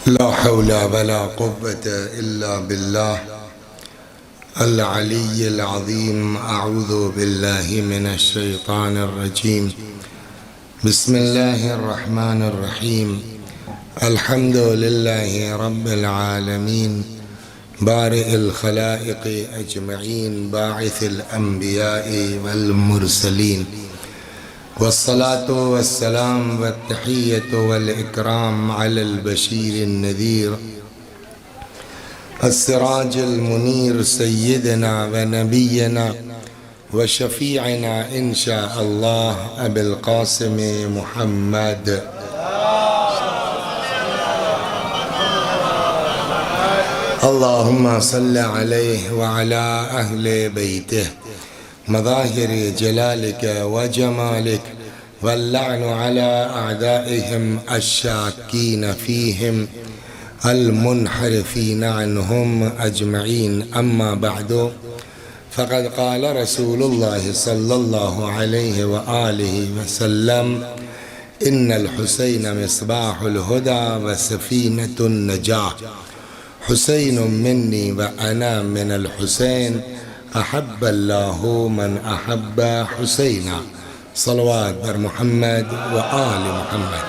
ला हौला वला कुव्वत इल्ला बिल्लाह अल अलीय्यिल अज़ीम। अऊज़ु बिल्लाहि मिनश शैतानिर रजीम। बिस्मिल्लाहिर रहमानिर रहीम। अल्हम्दुलिल्लाहि रब्बिल आलमीन बारिइल खलाइक़ अजमईन बाइसिल अंबियाइ वल मुरसलीन वस्सलातु वस्सलाम वत्तहिय्यतु वल इकराम अलल बशीरिन नज़ीर अस्सिराजिल मुनीर सय्यिदना व नबिय्यना व शफ़ीअना इंशा अल्लाह अबुल क़ासिम मुहम्मद अल्लाहुम्मा सल्लि अलैहि व अला अहले बैतिहि मज़ाहिर जलालिक व जमालिक वल्लअनु अला अअदाइहिम अश्शाकीन फ़ीहिम अलमुनहरिफ़ीन अन्हुम अजमईन। अम्मा बअदु फ़क़द क़ाल रसूलुल्लाहि सल्लल्लाहु अलैहि व आलिहि वसल्लम इन्नल हुसैन मिस्बाहुल हुदा व सफ़ीनतुन नजाह हुसैनुम मिन्नी व अना मिनल हुसैन अहब्बल्लाहु मन अहब्बा हुसैना। सलवात बर मुहम्मद व आल मुहम्मद।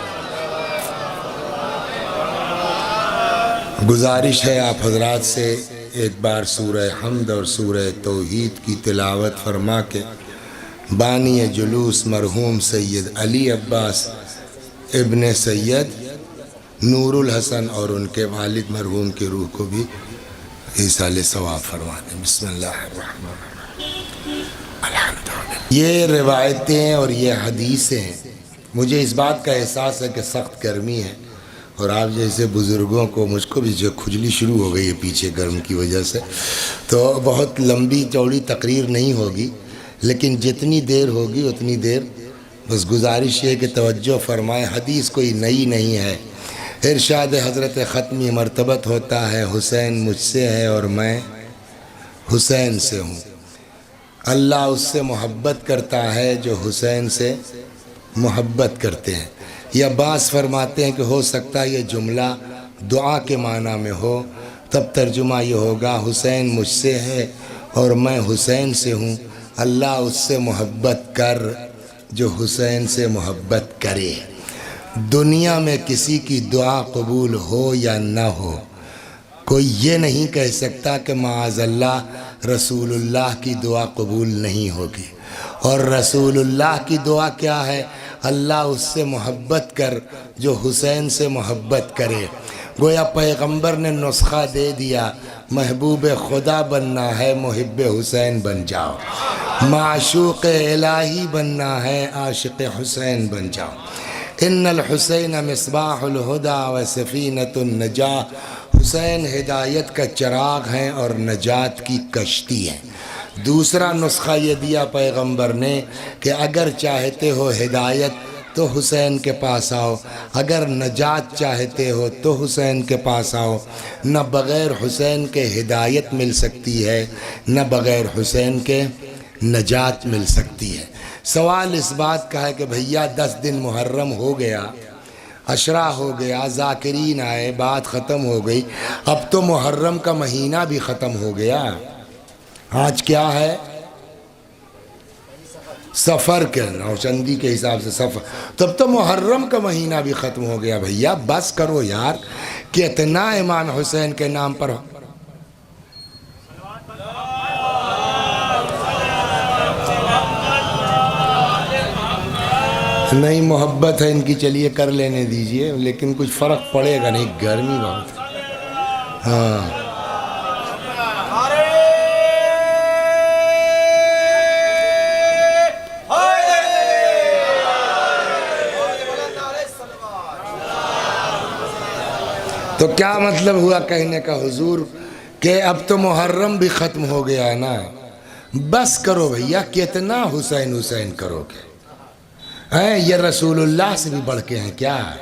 गुजारिश है आप हजरात से एक बार सूरह हम्द और सूरह तौहीद की तिलावत फरमा के बानी जुलूस मरहूम सैयद अली अब्बास इब्ने सैयद नूरुल हसन और उनके वालिद मरहूम की रूह को भी ईसाले सवाब फरमा दें। बिस्मिल्लाहिर्रहमानिर्रहीम। ये रिवायतें और ये हदीसें, मुझे इस बात का एहसास है कि सख्त गर्मी है और आप जैसे बुज़ुर्गों को, मुझको भी जो खुजली शुरू हो गई है पीछे गर्म की वजह से, तो बहुत लंबी चौड़ी तकरीर नहीं होगी, लेकिन जितनी देर होगी उतनी देर बस गुजारिश है कि तवज्जो फरमाएँ। हदीस कोई नई नहीं है। इरशाद हज़रत ख़त्मी मर्तबत होता है, हुसैन मुझसे है और मैं हुसैन से हूँ। अल्लाह उससे मोहब्बत करता है जो हुसैन से मोहब्बत करते हैं। या बास फरमाते हैं कि हो सकता है ये जुमला दुआ के माना में हो, तब तर्जुमा ये होगा हुसैन मुझसे है और मैं हुसैन से हूँ। अल्लाह उससे मोहब्बत कर जो हुसैन से मोहब्बत करे। दुनिया में किसी की दुआ कबूल हो या ना हो, कोई ये नहीं कह सकता कि माअज़ल्लाह रसूलुल्लाह की दुआ कबूल नहीं होगी। और रसूलुल्लाह की दुआ क्या है? अल्लाह उससे मोहब्बत कर जो हुसैन से मोहब्बत करे। गोया पैगंबर ने नुस्खा दे दिया, महबूब खुदा बनना है मुहिब्ब हुसैन बन जाओ, माशूक़ इलाही बनना है आशिक़ हुसैन बन जाओ। इन्नल हुसैन मिस्बाहुल हुदा व सफ़ीनतुन नजाह, हुसैन हिदायत का चिराग हैं और नजात की कश्ती है। दूसरा नुस्खा ये दिया पैगंबर ने कि अगर चाहते हो हिदायत तो हुसैन के पास आओ, अगर नजात चाहते हो तो हुसैन के पास आओ। न बग़ैर हुसैन के हिदायत मिल सकती है, न बग़ैर हुसैन के नजात मिल सकती है। सवाल इस बात का है कि भैया 10 दिन मुहर्रम हो गया, अशरा हो गया, ज़ाकिरीन आए, बात ख़त्म हो गई, अब तो मुहर्रम का महीना भी ख़त्म हो गया। आज क्या है? सफ़र के नौचंदी के हिसाब से सफ़र, तब तो मुहर्रम का महीना भी ख़त्म हो गया। भैया बस करो यार, कितना इमाम हुसैन के नाम पर नहीं मोहब्बत है इनकी, चलिए कर लेने दीजिए, लेकिन कुछ फ़र्क पड़ेगा नहीं, गर्मी बहुत है। हाँ तो क्या मतलब हुआ कहने का हुजूर कि अब तो मुहर्रम भी ख़त्म हो गया है ना, बस करो भैया, कितना हुसैन हुसैन करोगे? हैं ये रसूलुल्लाह से भी बढ़ के हैं क्या?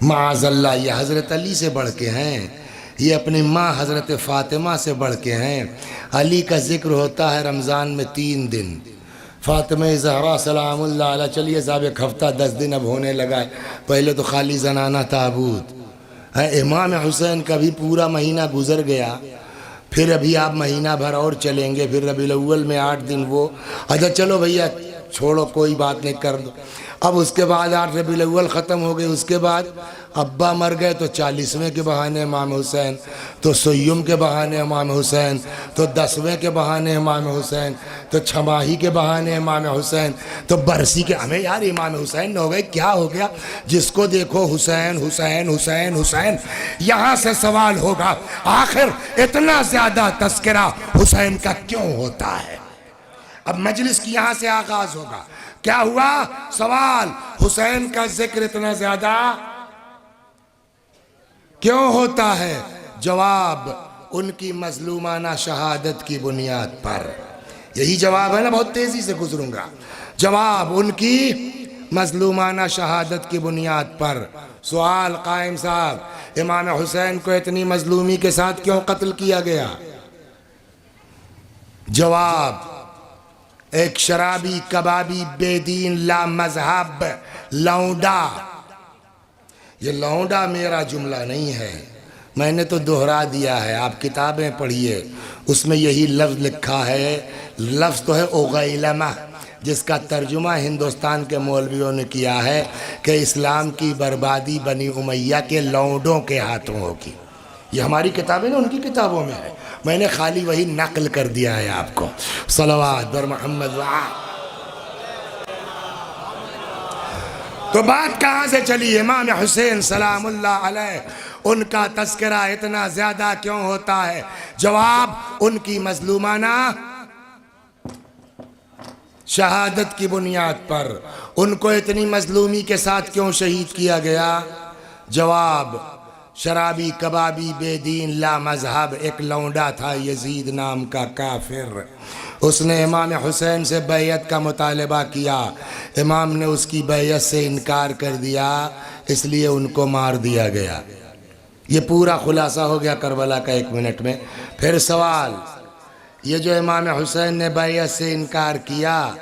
माअज़ल्लाह ये हज़रत अली से बढ़ के हैं, ये अपनी माँ हज़रत फ़ातिमा से बढ़ के हैं। अली का ज़िक्र होता है रमज़ान में 3 दिन, फ़ातिमा ज़हरा सलामुल्लाह अलैहा। चलिए साहब एक हफ़्ता 10 दिन अब होने लगा है, पहले तो खाली जनाना ताबूत, इमाम हुसैन का भी पूरा महीना गुजर गया, फिर अभी आप महीना भर और चलेंगे, फिर रबीउल अव्वल में 8 दिन वो। अच्छा चलो भैया छोड़ो, कोई बात नहीं, कर दो। अब उसके बाद 8 रबीउल अव्वल ख़त्म हो गए, उसके बाद अब्बा मर गए तो 40वें के बहाने इमाम हुसैन, तो सोयम के बहाने इमाम हुसैन, तो 10वें के बहाने इमाम हुसैन, तो छमाही के बहाने इमाम हुसैन, तो बरसी के। हमें यार इमाम हुसैन हो गए, क्या हो गया? जिसको देखो हुसैन हुसैन हुसैन हुसैन। यहाँ से सवाल होगा, आखिर इतना ज़्यादा तस्करा हुसैन का क्यों होता है? अब मजलिस की यहाँ से आगाज होगा। क्या हुआ सवाल, हुसैन का जिक्र इतना ज्यादा क्यों होता है? जवाब, उनकी मजलूमाना शहादत की बुनियाद पर। यही जवाब है ना, बहुत तेजी से गुजरूंगा। जवाब, उनकी मजलूमाना शहादत की बुनियाद पर। सवाल कायम साहब, इमाम हुसैन को इतनी मजलूमी के साथ क्यों कत्ल किया गया? जवाब, एक शराबी कबाबी बेदीन ला मजहब लौंडा। ये लौंडा मेरा जुमला नहीं है, मैंने तो दोहरा दिया है, आप किताबें पढ़िए, उसमें यही लफ्ज़ लिखा है। लफ्ज़ तो है उगैलमा, जिसका तर्जुमा हिंदुस्तान के मौलवियों ने किया है कि इस्लाम की बर्बादी बनी उमैया के लौंडों के हाथों होगी। ये हमारी किताबें ना, उनकी किताबों में है, मैंने खाली वही नकल कर दिया है आपको। सलवात बर मोहम्मद। तो बात कहाँ से चली? इमाम हुसैन सलामुल्लाह अलैह, उनका तस्करा इतना ज्यादा क्यों होता है? जवाब, उनकी मजलूमाना शहादत की बुनियाद पर। उनको इतनी मजलूमी के साथ क्यों शहीद किया गया? जवाब, शराबी कबाबी बेदीन ला मजहब एक लौंडा था, यजीद नाम का काफिर। उसने इमाम हुसैन से बैयत का मुतालबा किया, इमाम ने उसकी बैयत से इनकार कर दिया, इसलिए उनको मार दिया गया। ये पूरा खुलासा हो गया करबला का 1 मिनट में। फिर सवाल, ये जो इमाम हुसैन ने बैयत से इनकार किया,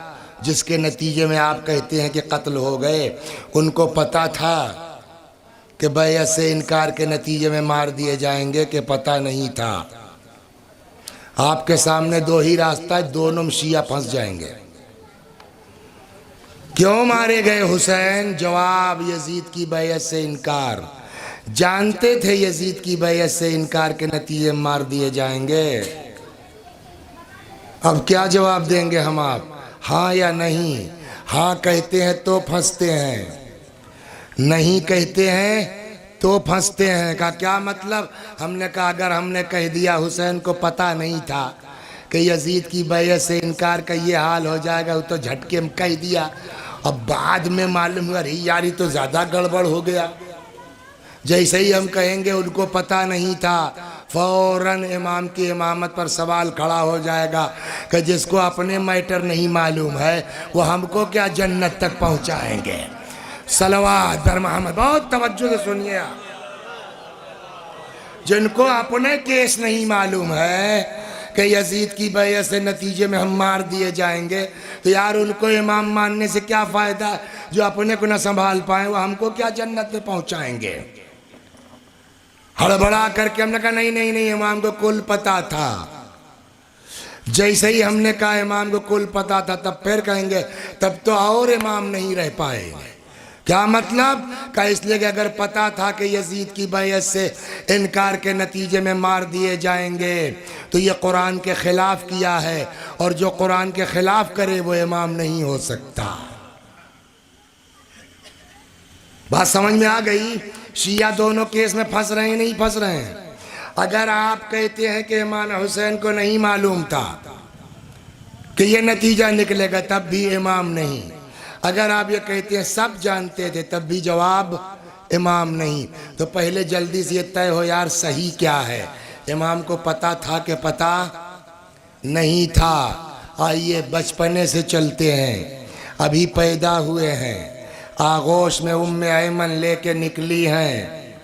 जिसके नतीजे में आप कहते हैं कि कत्ल हो गए, उनको पता था कि बैयत से इनकार के नतीजे में मार दिए जाएंगे कि पता नहीं था? आपके सामने 2 ही रास्ता है, दोनों में शिया फंस जाएंगे। क्यों मारे गए हुसैन? जवाब, यजीद की बैयत से इनकार। जानते थे यजीद की बैयत से इनकार के नतीजे में मार दिए जाएंगे। अब क्या जवाब देंगे हम आप? हाँ या नहीं? हाँ कहते हैं तो फंसते हैं, नहीं कहते हैं तो फंसते हैं। का क्या मतलब? हमने कहा अगर हमने कह दिया हुसैन को पता नहीं था कि यजीद की बैयत से इनकार का ये हाल हो जाएगा, वो तो झटके में कह दिया, अब बाद में मालूम हुआ अरे यार ये तो ज़्यादा गड़बड़ हो गया। जैसे ही हम कहेंगे उनको पता नहीं था, फौरन इमाम की इमामत पर सवाल खड़ा हो जाएगा कि जिसको अपने मैटर नहीं मालूम है वो हमको क्या जन्नत तक पहुंचाएंगे। सलवात बर मोहम्मद। बहुत तवज्जो से सुनिए आप, जिनको अपने केस नहीं मालूम है कि यजीद की बैयत से नतीजे में हम मार दिए जाएंगे, तो यार उनको इमाम मानने से क्या फ़ायदा? जो अपने को न संभाल पाए वो हमको क्या जन्नत में पहुंचाएंगे? हड़बड़ा करके हमने कहा नहीं नहीं नहीं, इमाम को कुल पता था। जैसे ही हमने कहा इमाम को कुल पता था, तब फिर कहेंगे तब तो और इमाम नहीं रह पाएंगे। क्या मतलब? का इसलिए कि अगर पता था कि यजीद की बैयत से इनकार के नतीजे में मार दिए जाएंगे तो ये कुरान के ख़िलाफ़ किया है, और जो कुरान के ख़िलाफ़ करे वो इमाम नहीं हो सकता। बात समझ में आ गई? शिया दोनों केस में फंस रहे हैं, नहीं फंस रहे हैं? अगर आप कहते हैं कि इमाम हुसैन को नहीं मालूम था कि ये नतीजा निकलेगा, तब भी इमाम नहीं। अगर आप ये कहते हैं सब जानते थे, तब भी जवाब इमाम नहीं। तो पहले जल्दी से ये तय हो यार सही क्या है, इमाम को पता था कि पता नहीं था? आइए बचपने से चलते हैं, अभी पैदा हुए हैं, आगोश में उम्मे ऐमन लेके निकली हैं,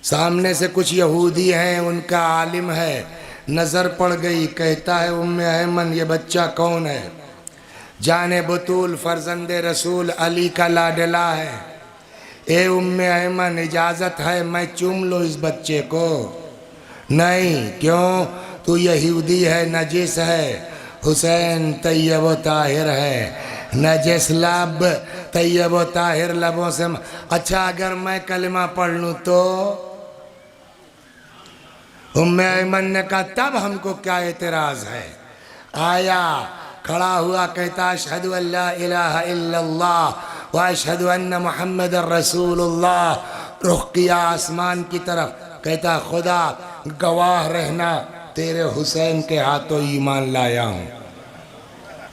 सामने से कुछ यहूदी हैं, उनका आलिम है, नज़र पड़ गई, कहता है उम्मे ऐमन ये बच्चा कौन है? जाने बतूल फर्जंदे रसूल अली का लाडला है। ए उम्मे ऐमन इजाज़त है मैं चूम लो इस बच्चे को? नहीं, क्यों? तू यहूदी है, नजिस है। हुसैन तैयब व ताहिर है, नजिस लब, तैयब व ताहिर लबों से। अच्छा, अगर मैं कलिमा पढ़ लूँ तो? उम्मे ऐमन ने कहा तब हमको क्या एतराज़ है। आया, खड़ा हुआ, कहता अशहदु अल्ला इलाहा इल्लल्लाह व अशहदु अन्न मुहम्मदर रसूलुल्लाह। रुख किया आसमान की तरफ, कहता खुदा गवाह रहना तेरे हुसैन के हाथों ईमान लाया हूँ।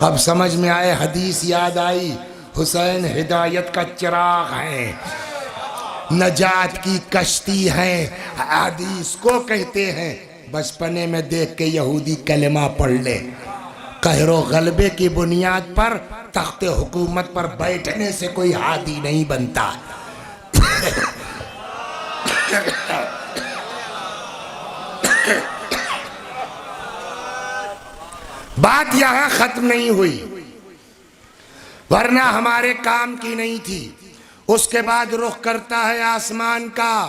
अब समझ में आए, हदीस याद आई, हुसैन हिदायत का चिराग है, नजात की कश्ती है। हदीस को कहते हैं बचपने में देख के यहूदी कलमा पढ़ ले, कहरो गलबे की बुनियाद पर तख्ते हुकूमत पर बैठने से कोई हादी नहीं बनता। बात यहां खत्म नहीं हुई, वरना हमारे काम की नहीं थी। उसके बाद रुख करता है आसमान का,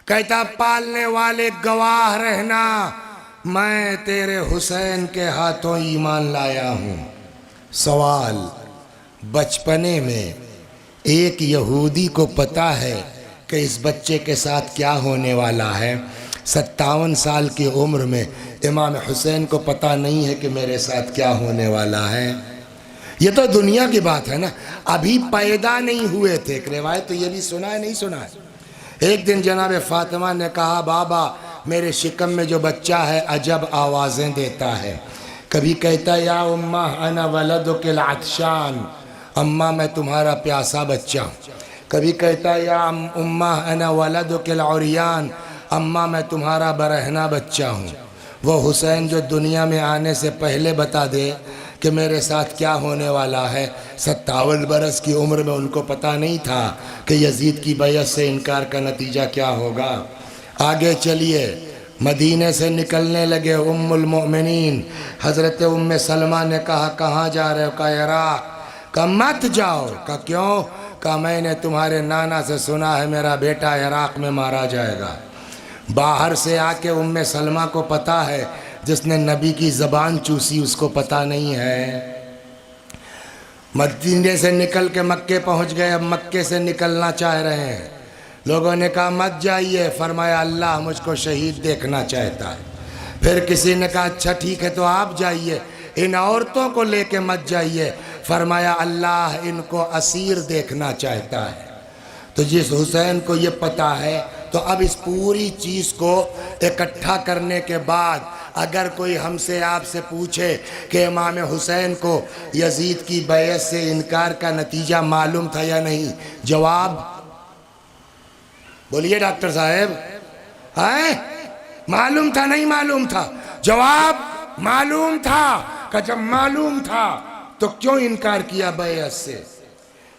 कहता पालने वाले गवाह रहना मैं तेरे हुसैन के हाथों ईमान लाया हूं। सवाल, बचपने में एक यहूदी को पता है कि इस बच्चे के साथ क्या होने वाला है। 57 साल की उम्र में इमाम हुसैन को पता नहीं है कि मेरे साथ क्या होने वाला है। ये तो दुनिया की बात है ना, अभी पैदा नहीं हुए थे। एक रिवायत तो ये भी सुना है, नहीं सुना है। एक दिन जनाब फातिमा ने कहा बाबा मेरे शिकम में जो बच्चा है अजब आवाज़ें देता है। कभी कहता या उम्मा अना वलदुकिल अत्शान, अम्मा मैं तुम्हारा प्यासा बच्चा हूँ। कभी कहता या उम्मा अना वलदुकिल उरियान, अम्मा मैं तुम्हारा बरहना बच्चा हूँ। वो हुसैन जो दुनिया में आने से पहले बता दे कि मेरे साथ क्या होने वाला है। 57 बरस की उम्र में उनको पता नहीं था कि यजीद की बैअत से इनकार का नतीजा क्या होगा। आगे चलिए, मदीने से निकलने लगे। उम्मुल मोमिनीन हज़रत उम्मे सलमा ने कहा कहाँ जा रहे हो? का इराक़। का मत जाओ। का क्यों? का मैंने तुम्हारे नाना से सुना है मेरा बेटा इराक़ में मारा जाएगा। बाहर से आके उम्मे सलमा को पता है, जिसने नबी की ज़बान चूसी उसको पता नहीं है। मदीने से निकल के मक्के पहुंच गए। अब मक्के से निकलना चाह रहे हैं। लोगों ने कहा मत जाइए। फरमाया अल्लाह मुझको शहीद देखना चाहता है। फिर किसी ने कहा अच्छा ठीक है तो आप जाइए, इन औरतों को लेके मत जाइए। फरमाया अल्लाह इनको असीर देखना चाहता है। तो जिस हुसैन को ये पता है, तो अब इस पूरी चीज़ को इकट्ठा करने के बाद अगर कोई हमसे आपसे पूछे कि इमाम हुसैन को यजीद की बैअत से इनकार का नतीजा मालूम था या नहीं, जवाब बोलिए डॉक्टर साहब, है मालूम था नहीं मालूम था? जवाब मालूम था। कि जब मालूम था तो क्यों इनकार किया बैअत से?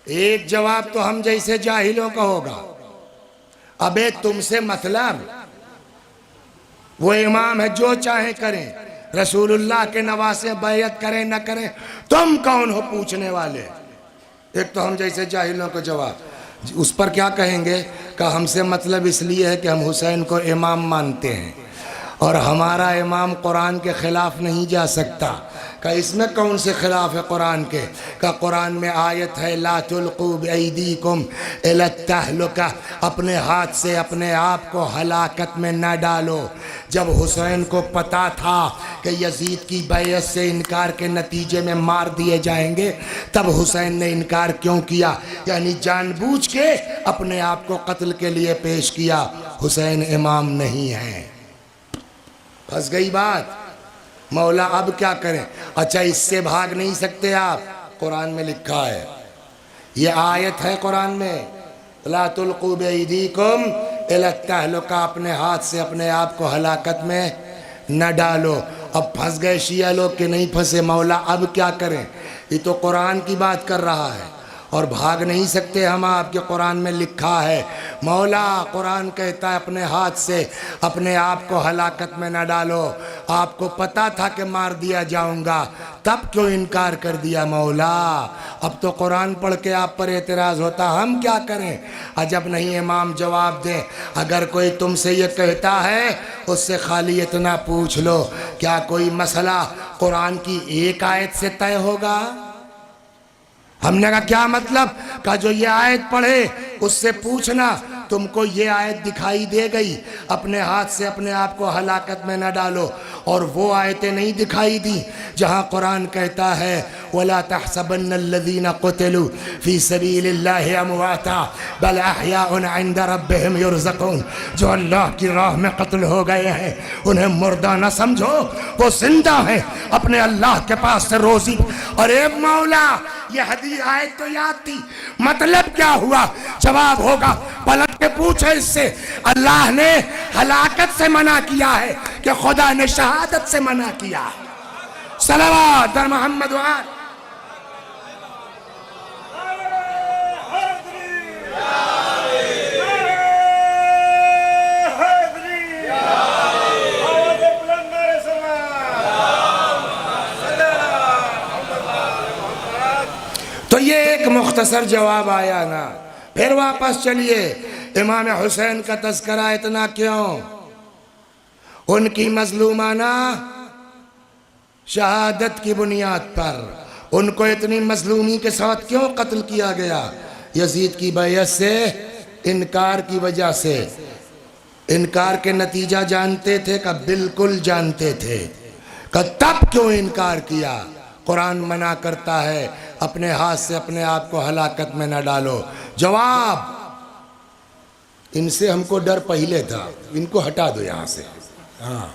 एक जवाब तो हम जैसे जाहिलों का होगा, अबे तुमसे मतलब, वो इमाम है जो चाहे करें, रसूलुल्लाह के नवासे बैयत करें न करें, तुम कौन हो पूछने वाले? एक तो हम जैसे जाहिलों को जवाब। उस पर क्या कहेंगे? का हमसे मतलब इसलिए है कि हम हुसैन को इमाम मानते हैं और हमारा इमाम कुरान के ख़िलाफ़ नहीं जा सकता। का इसमें कौन से खिलाफ है कुरान के? का कुरान में आयत है ला तुल्कू बिअयदीकुम इला तहलुका, अपने हाथ से अपने आप को हलाकत में न डालो। जब हुसैन को पता था कि यजीद की बैअत से इनकार के नतीजे में मार दिए जाएंगे, तब हुसैन ने इनकार क्यों किया? यानी जानबूझ के अपने आप को कत्ल के लिए पेश किया। हुसैन इमाम नहीं है। फंस गई बात। मौला अब क्या करें? अच्छा इससे भाग नहीं सकते आप, कुरान में लिखा है, ये आयत है कुरान में, ला तुल्कू बिअयदीकुम इला तहलुका, अपने हाथ से अपने आप को हलाकत में न डालो। अब फंस गए शिया लोग कि नहीं फंसे, मौला अब क्या करें? ये तो कुरान की बात कर रहा है और भाग नहीं सकते हम, आपके कुरान में लिखा है। मौला कुरान कहता है अपने हाथ से अपने आप को हलाकत में न डालो। आपको पता था कि मार दिया जाऊंगा, तब क्यों इनकार कर दिया मौला? अब तो कुरान पढ़ के आप पर एतराज़ होता, हम क्या करें? अजब नहीं इमाम जवाब दें। अगर कोई तुमसे ये कहता है उससे खाली इतना पूछ लो, क्या कोई मसला कुरान की एक आयत से तय होगा? हमने कहा क्या मतलब? कहा जो ये आयत पढ़े उससे पूछना, तुमको ये आयत दिखाई दे गई, अपने हाथ से अपने आप को हलाकत में न डालो। और वो आयतें नहीं दिखाई दी जहाँ कुरान कहता है वला तहसबन्नल्लज़ीना क़ुतिलू फ़ी सबीलिल्लाहि अमवाता बल अहयाउन इंद रब्बिहिम युरज़क़ून। जो अल्लाह की राह में कत्ल हो गए हैं उन्हें मुर्दा न समझो, वो जिंदा हैं अपने अल्लाह के पास से रोज़ी। अरे मौला ये हदीस आयत तो याद थी, मतलब क्या हुआ? जवाब होगा पलट के पूछे इससे। अल्लाह ने हलाकत से मना किया है कि खुदा ने शहादत से मना किया है। सलवात अल मोहम्मद व आल। तो ये एक मुख्तसर जवाब आया ना। फिर वापस चलिए, इमाम हुसैन का तज़किरा इतना क्यों? उनकी मजलूमाना शहादत की बुनियाद पर उनको इतनी मजलूमी के साथ क्यों कत्ल किया गया? यजीद की बैयत से इनकार की वजह से। इनकार के नतीजा जानते थे का? बिल्कुल जानते थे। का तब क्यों इनकार किया? कुरान मना करता है अपने हाथ से अपने आप को हलाकत में न डालो। जवाब, इनसे हमको डर पहले था, इनको हटा दो यहाँ से। हाँ,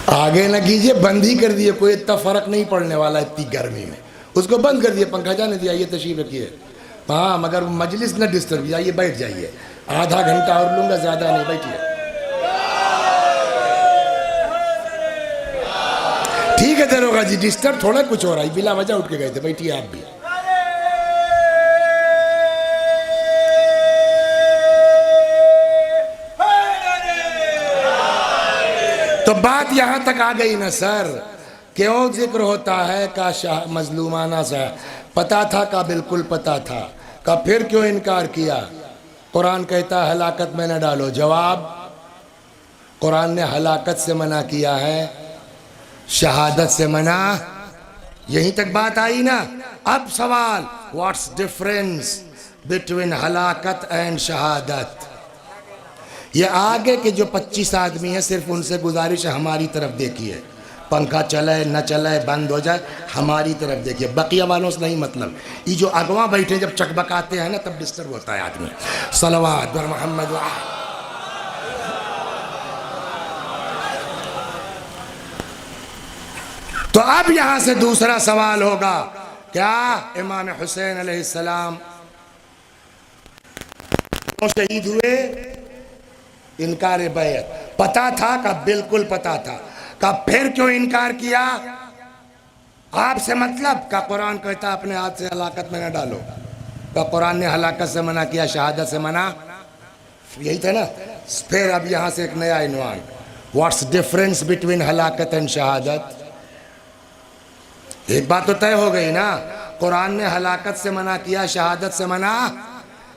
आगे न कीजिए, बंद ही कर दिए, कोई इतना फर्क नहीं पड़ने वाला इतनी गर्मी में। उसको बंद कर दिए, पंखा जाने दिया, ये तशरीफ रखिए। हाँ, मगर मजलिस न डिस्टर्ब, जाइए बैठ जाइए, आधा घंटा और लूँगा, ज़्यादा नहीं, बैठिए। ठीक है दरोगा जी, डिस्टर्ब थोड़ा कुछ हो रहा है, बिला वजह उठ के गए थे, बैठिए आप भी। तो बात यहाँ तक आ गई ना सर, क्यों जिक्र होता है का मजलूमाना सा? पता था का? बिल्कुल पता था का? फिर क्यों इनकार किया? कुरान कहता है हलाकत में न डालो। जवाब, कुरान ने हलाकत से मना किया है, शहादत से मना। यहीं तक बात आई ना। अब सवाल, व्हाट्स डिफरेंस बिटवीन हलाकत एंड शहादत? ये आगे के जो 25 आदमी हैं, सिर्फ उनसे गुजारिश है हमारी तरफ देखिए, पंखा चले न चले बंद हो जाए, हमारी तरफ देखिए, बकिया वालों से नहीं मतलब। ये जो अगवा बैठे जब चकबकाते हैं ना तब डिस्टर्ब होता है आदमी। सलवात व मोहम्मद व आल। तो अब यहां से दूसरा सवाल होगा, क्या इमाम हुसैन अलैहिस्सलाम शहीद हुए? इनकार बैत पता था का? बिल्कुल पता था का? फिर क्यों इनकार किया? आपसे मतलब का? कुरान कहता अपने हाथ से हलाकत में न डालो का? कुरान ने हलाकत से मना किया, शहादत से मना, यही था ना। फिर अब यहां से एक नया इन्वान, व्हाट्स डिफरेंस बिटवीन हलाकत एंड शहादत? एक बात तो तय हो गई ना, कुरान ने हलाकत से मना किया, शहादत से मना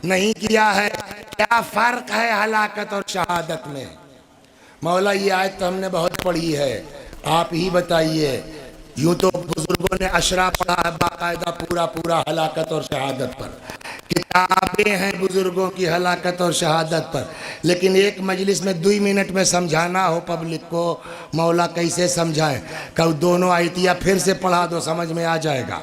नहीं किया है। क्या फर्क है हलाकत और शहादत में? मौला ये आयत तो हमने बहुत पढ़ी है, आप ही बताइए। यूं तो बुजुर्गों ने अशरा पढ़ा है बाकायदा पूरा पूरा हलाकत और शहादत पर, किताबें हैं बुजुर्गों की हलाकत और शहादत पर, लेकिन एक मजलिस में 2 मिनट में समझाना हो पब्लिक को, मौला कैसे समझाएं? कब दोनों आयतिया फिर से पढ़ा दो, समझ में आ जाएगा।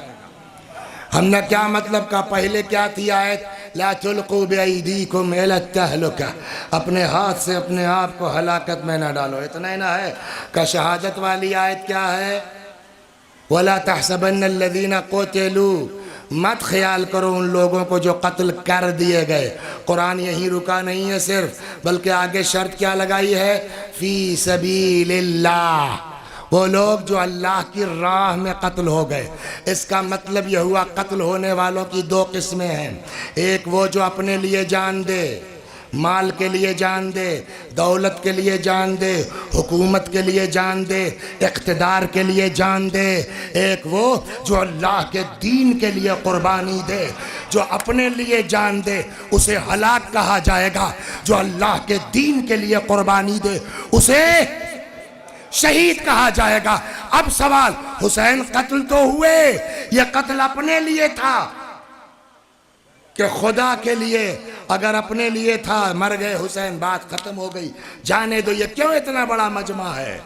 हमने क्या मतलब का? पहले क्या थी आयत? ला तुल्कू बिअयदीकुम इला तहलुका, अपने हाथ से अपने आप को हलाकत में ना डालो, इतना ही ना है। का शहादत वाली आयत क्या है? वला तहसबन्नल्लज़ीना क़ुतिलू मत ख्याल करो उन लोगों को जो कत्ल कर दिए गए। कुरान यहीं रुका नहीं है सिर्फ, बल्कि आगे शर्त क्या लगाई है, फी सबीलिल्लाह, वो लोग जो अल्लाह की राह में कत्ल हो गए। इसका मतलब यह हुआ कत्ल होने वालों की दो किस्में हैं। एक वो जो अपने लिए जान दे, माल के लिए जान दे, दौलत के लिए जान दे, हुकूमत के लिए जान दे, इक़्तिदार के लिए जान दे। एक वो जो अल्लाह के दीन के लिए कुर्बानी दे। जो अपने लिए जान दे उसे हलाक कहा जाएगा, जो अल्लाह के दीन के लिए कुर्बानी दे उसे शहीद कहा जाएगा। अब सवाल, हुसैन कत्ल तो हुए, ये कत्ल अपने लिए था कि खुदा के लिए? अगर अपने लिए था, मर गए हुसैन, बात खत्म हो गई, जाने दो, ये क्यों इतना बड़ा मजमा है?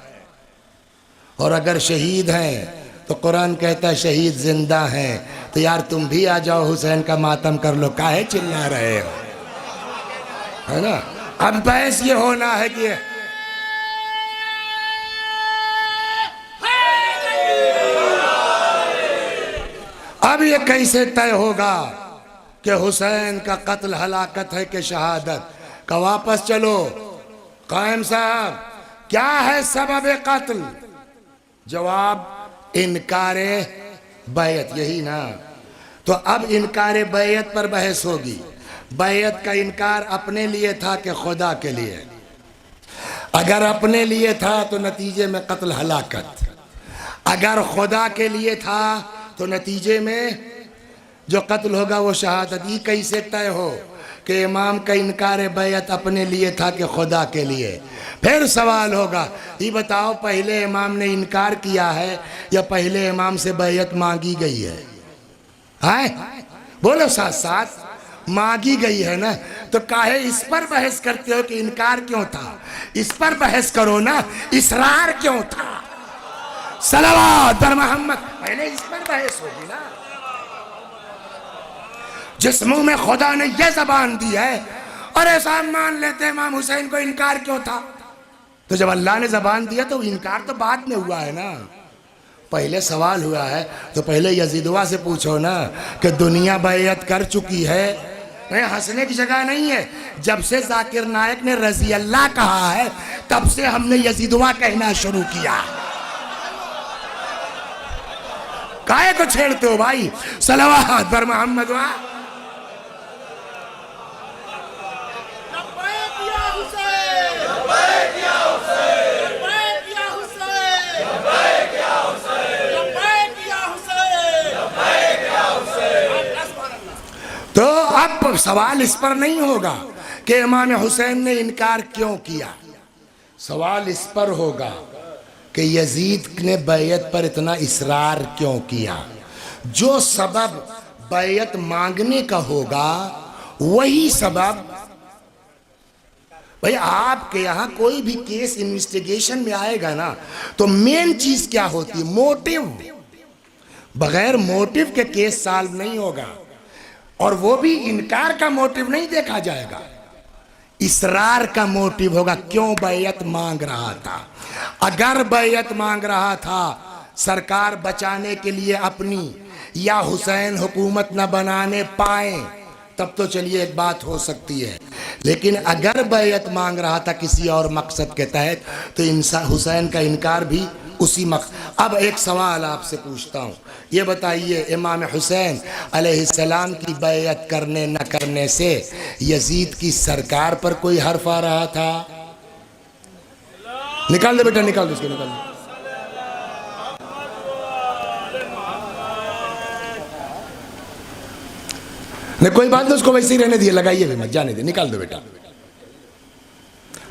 और अगर शहीद हैं तो कुरान कहता है शहीद जिंदा हैं, तो यार तुम भी आ जाओ, हुसैन का मातम कर लो, काहे चिल्ला रहे हो, है ना? अब बहस ये होना है कि अब ये कैसे तय होगा कि हुसैन का कत्ल हलाकत है कि शहादत का? वापस चलो, कायम साहब, क्या है सबब कत्ल? जवाब, इनकारे बैत, यही ना? तो अब इनकारे बैत पर बहस होगी। बैत का इनकार अपने लिए था कि खुदा के लिए? अगर अपने लिए था तो नतीजे में कत्ल हलाकत, अगर खुदा के लिए था तो नतीजे में जो कत्ल होगा वो शहादत। ये कैसे तय हो कि इमाम का इनकार बैत अपने लिए था कि खुदा के लिए? फिर सवाल होगा, ये बताओ पहले इमाम ने इनकार किया है या पहले इमाम से बैत मांगी गई है? हाय बोलो, साथ साथ मांगी गई है ना? तो काहे इस पर बहस करते हो कि इनकार क्यों था? इस पर बहस करो ना, इसरार क्यों था? सलावत पर मोहम्मद, पहले इस पर बहस होगी ना। जिस मुंह में खुदा ने यह जबान दी है और ऐसा मान लेते इमाम हुसैन को इनकार क्यों था? तो जब अल्लाह ने जबान दिया तो इनकार तो बाद में हुआ है ना, पहले सवाल हुआ है। तो पहले यजीदवा से पूछो ना कि दुनिया बैत कर चुकी है। नहीं, हंसने की जगह नहीं है। जब से जाकिर नायक ने रजी अल्लाह कहा है तब से हमने यजीदवा कहना शुरू किया। काहे को छेड़ते हो भाई? सलावत पर मोहम्मद। तो अब सवाल इस पर नहीं होगा कि इमाम हुसैन ने इनकार क्यों किया, सवाल इस पर होगा कि यजीद ने बैत पर इतना इसरार क्यों किया। जो सबब बैत मांगने का होगा वही सबब, भाई आपके यहाँ कोई भी केस इन्वेस्टिगेशन में आएगा ना तो मेन चीज क्या होती है? मोटिव। बगैर मोटिव के केस सॉल्व नहीं होगा, और वो भी इनकार का मोटिव नहीं देखा जाएगा, इसरार का मोटिव होगा। क्यों बैत मांग रहा था? अगर बैत मांग रहा था सरकार बचाने के लिए अपनी, या हुसैन हुकूमत न बनाने पाए, तब तो चलिए एक बात हो सकती है। लेकिन अगर बैत मांग रहा था किसी और मकसद के तहत तो इंसान हुसैन का इनकार भी उसी मकसद। अब एक सवाल आपसे पूछता हूँ, ये बताइए इमाम हुसैन अलैहिस्सलाम की बैत करने न करने से यजीद की सरकार पर कोई हर्फ आ रहा था? निकाल दे बेटा, निकाल दो उसको, निकाल दो। नहीं कोई बात नहीं, उसको वैसे ही रहने दिए, लगाइए भी मत, जाने दे, निकाल दो बेटा।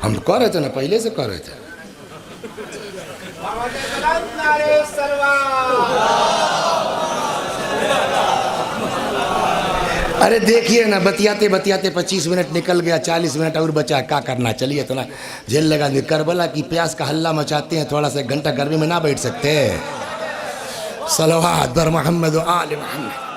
हम तो कह रहे थे ना, पहले से कह रहे थे। अरे देखिए ना, बतियाते बतियाते 25 मिनट निकल गया, 40 मिनट और बचा, क्या करना? चलिए थोड़ा जेल लगा दे। करबला की प्यास का हल्ला मचाते हैं, थोड़ा सा घंटा गर्मी में ना बैठ सकते? सलावत बर मोहम्मद व आले मोहम्मद।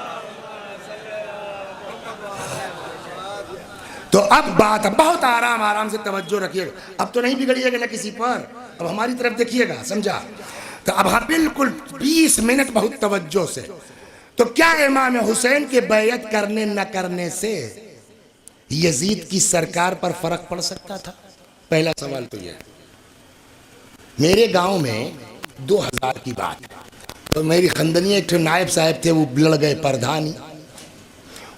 तो अब बात, अब बहुत आराम आराम से तवज्जो रखिएगा। अब तो नहीं बिगड़िएगा ना किसी पर, अब हमारी तरफ देखिएगा, समझा? तो अब हाँ बिल्कुल 20 मिनट बहुत तवज्जो से। तो क्या इमाम हुसैन के बैयत करने न करने से यजीद की सरकार पर फर्क पड़ सकता था? पहला सवाल तो यह। मेरे गांव में 2000 की बात है, तो मेरी खंदनी एक नायब साहब थे, वो लड़ गए प्रधानी।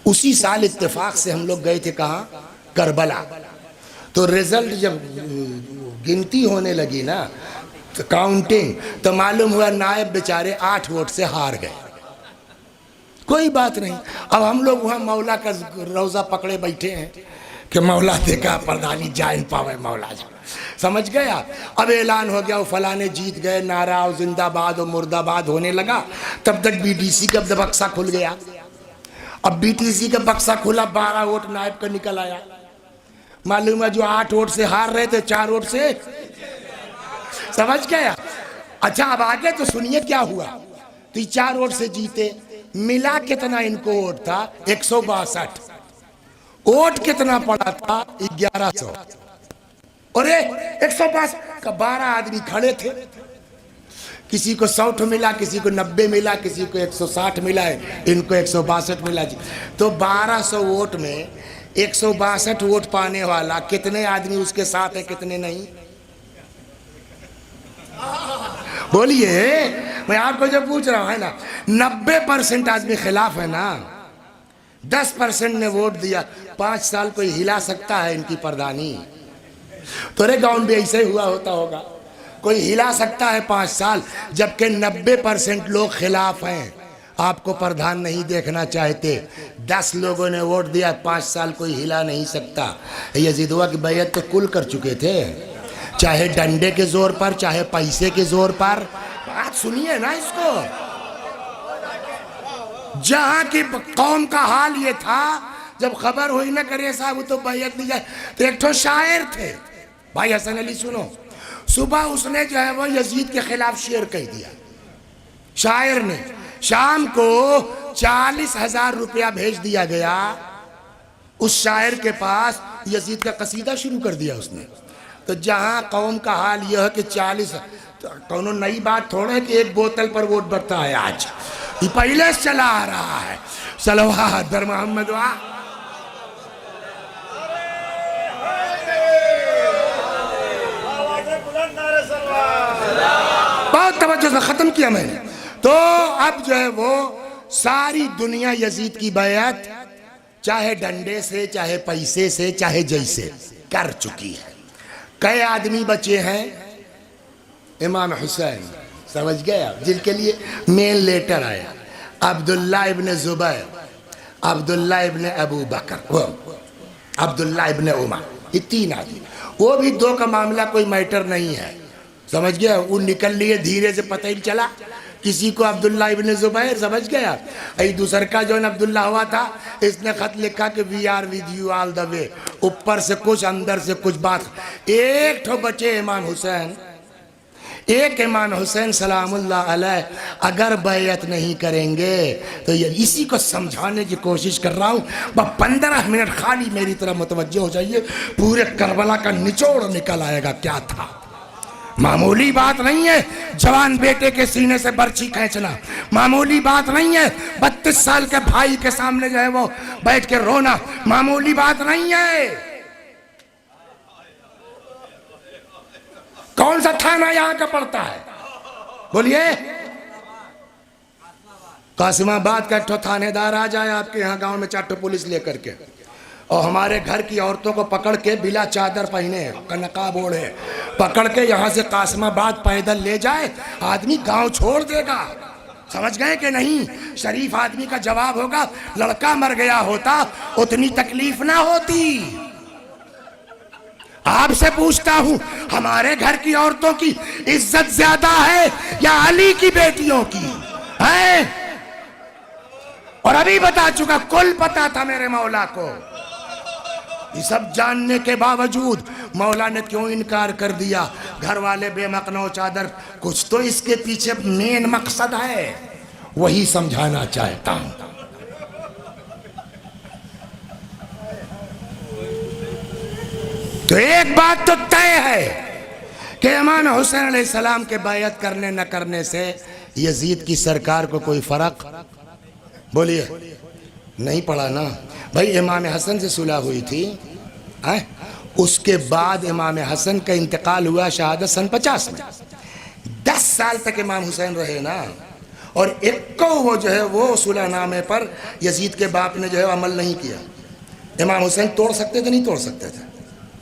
उसी साल इत्तेफाक से हम लोग गए थे कहाँ, करबला। तो रिजल्ट जब गिनती होने लगी ना, तो काउंटिंग, तो मालूम हुआ नायब बेचारे 8 वोट से हार गए। कोई बात नहीं, अब हम लोग वहाँ मौला का रोज़ा पकड़े बैठे हैं कि मौला देखा प्रधानी जान पावे, मौला जा, समझ गया। अब ऐलान हो गया वो फलाने जीत गए, नारा और जिंदाबाद और मुर्दाबाद होने लगा। तब तक बीटीसी का बक्सा खुल गया। अब बीटीसी का बक्सा खुला, 12 वोट नायब का निकल आया। मालूम है जो 8 वोट से हार रहे थे 4 वोट से, समझ गया। अच्छा अब आगे तो सुनिए क्या हुआ। तो 4 वोट से जीते, मिला कितना इनको वोट था, 162। वोट कितना पड़ा था, 1100। अरे 162 का 12 आदमी खड़े थे, किसी को 100 मिला, किसी को 90 मिला, किसी को 160 मिला है, इनको 162 मिला जी। तो 1200 वोट में 162 वोट पाने वाला कितने आदमी उसके साथ है, कितने नहीं? बोलिए, मैं आपको जो पूछ रहा हूं है ना, 90% आदमी खिलाफ है ना, 10% ने वोट दिया। 5 साल कोई हिला सकता है इनकी प्रधानी? तोरे गांव में भी ऐसे हुआ होता होगा, कोई हिला सकता है 5 साल, जबकि 90% लोग खिलाफ हैं, आपको प्रधान नहीं देखना चाहते। 10 लोगों ने वोट दिया, 5 साल कोई हिला नहीं सकता। यजीदवा की बैयत तो कुल कर चुके थे, चाहे डंडे के जोर पर, चाहे पैसे के जोर पर। बात सुनिए ना इसको। जहां की कौम का हाल ये था, जब खबर हुई ना करे साहब तो बैयत नहीं जाए, तो एक ठो शायर थे भाई हसन अली, सुनो। सुबह उसने जो है वो यजीद के खिलाफ शेर कह दिया, शायर ने। शाम को 40,000 रुपया भेज दिया गया उस शायर के पास, यजीद का कसीदा शुरू कर दिया उसने। तो जहां कौम का हाल यह है कि 40, तो कौनो नई बात थोड़ा है कि एक बोतल पर वोट बढ़ता है, आज ये पहले से चला आ रहा है। सलवात दर मोहम्मद वा। बहुत तवज्जो से खत्म किया मैंने। तो अब जो है वो सारी दुनिया यजीद की बैयत चाहे डंडे से, चाहे पैसे से, चाहे जैसे कर चुकी है। कई आदमी बचे हैं, इमाम हुसैन, समझ गया, जिनके लिए मेल लेटर आया, अब्दुल्ला इब्न जुबैर, अब्दुल्ला इब्न अबू बकर, अब्दुल्ला इब्न उमर, ये 3 आदमी। वो भी 2 का मामला कोई मैटर नहीं है, समझ गया। वो निकल लिए धीरे से, पता ही चला। किसी को अब्दुल्ला इब्न जुबैर, समझ गया। अई दूसर का जो अब्दुल्ला हुआ था, इसने खत लिखा कि we are with you all the way, ऊपर से कुछ अंदर से कुछ बात। एक ठो बचे इमाम हुसैन, एक इमाम हुसैन सलामुल्लाह अलैह अगर बैयत नहीं करेंगे तो ये इसी को समझाने की कोशिश कर रहा हूँ। बस 15 मिनट खाली मेरी तरफ मुतवज्जो हो जाइए, पूरे करबला का निचोड़ निकल आएगा क्या था। मामूली बात नहीं है जवान बेटे के सीने से बर्छी खींचना, मामूली बात नहीं है 32 साल के भाई के सामने जो है वो बैठ के रोना, मामूली बात नहीं है। कौन सा थाना यहां का पड़ता है, बोलिए? कासिमाबाद का एक ठो थानेदार आ जाए आपके यहाँ गांव में 4 ठो पुलिस लेकर के, और हमारे घर की औरतों को पकड़ के बिला चादर पहने, नकाब ओढ़े, पकड़ के यहाँ से कासिमाबाद पैदल ले जाए, आदमी गांव छोड़ देगा। समझ गए कि नहीं? शरीफ आदमी का जवाब होगा, लड़का मर गया होता उतनी तकलीफ ना होती। आपसे पूछता हूं, हमारे घर की औरतों की इज्जत ज्यादा है या अली की बेटियों की है? और अभी बता चुका, कुल पता था मेरे मौला को। ये सब जानने के बावजूद मौला ने क्यों इनकार कर दिया? घर वाले बेमकनो चादर, कुछ तो इसके पीछे मेन मकसद है, वही समझाना चाहता हूं। तो एक बात तो तय है कि इमाम हुसैन अलैहिस्सलाम के बैयत करने न करने से यजीद की सरकार को कोई फर्क बोलिए, नहीं पढ़ा ना भाई। इमाम हसन से सुलह हुई थी, उसके बाद इमाम हसन का इंतकाल हुआ शहादत सन 50 में। 10 साल तक इमाम हुसैन रहे ना, और एक को वो जो है वो सुलहनामे पर यजीद के बाप ने जो है अमल नहीं किया। इमाम हुसैन तोड़ सकते थे, नहीं तोड़ सकते थे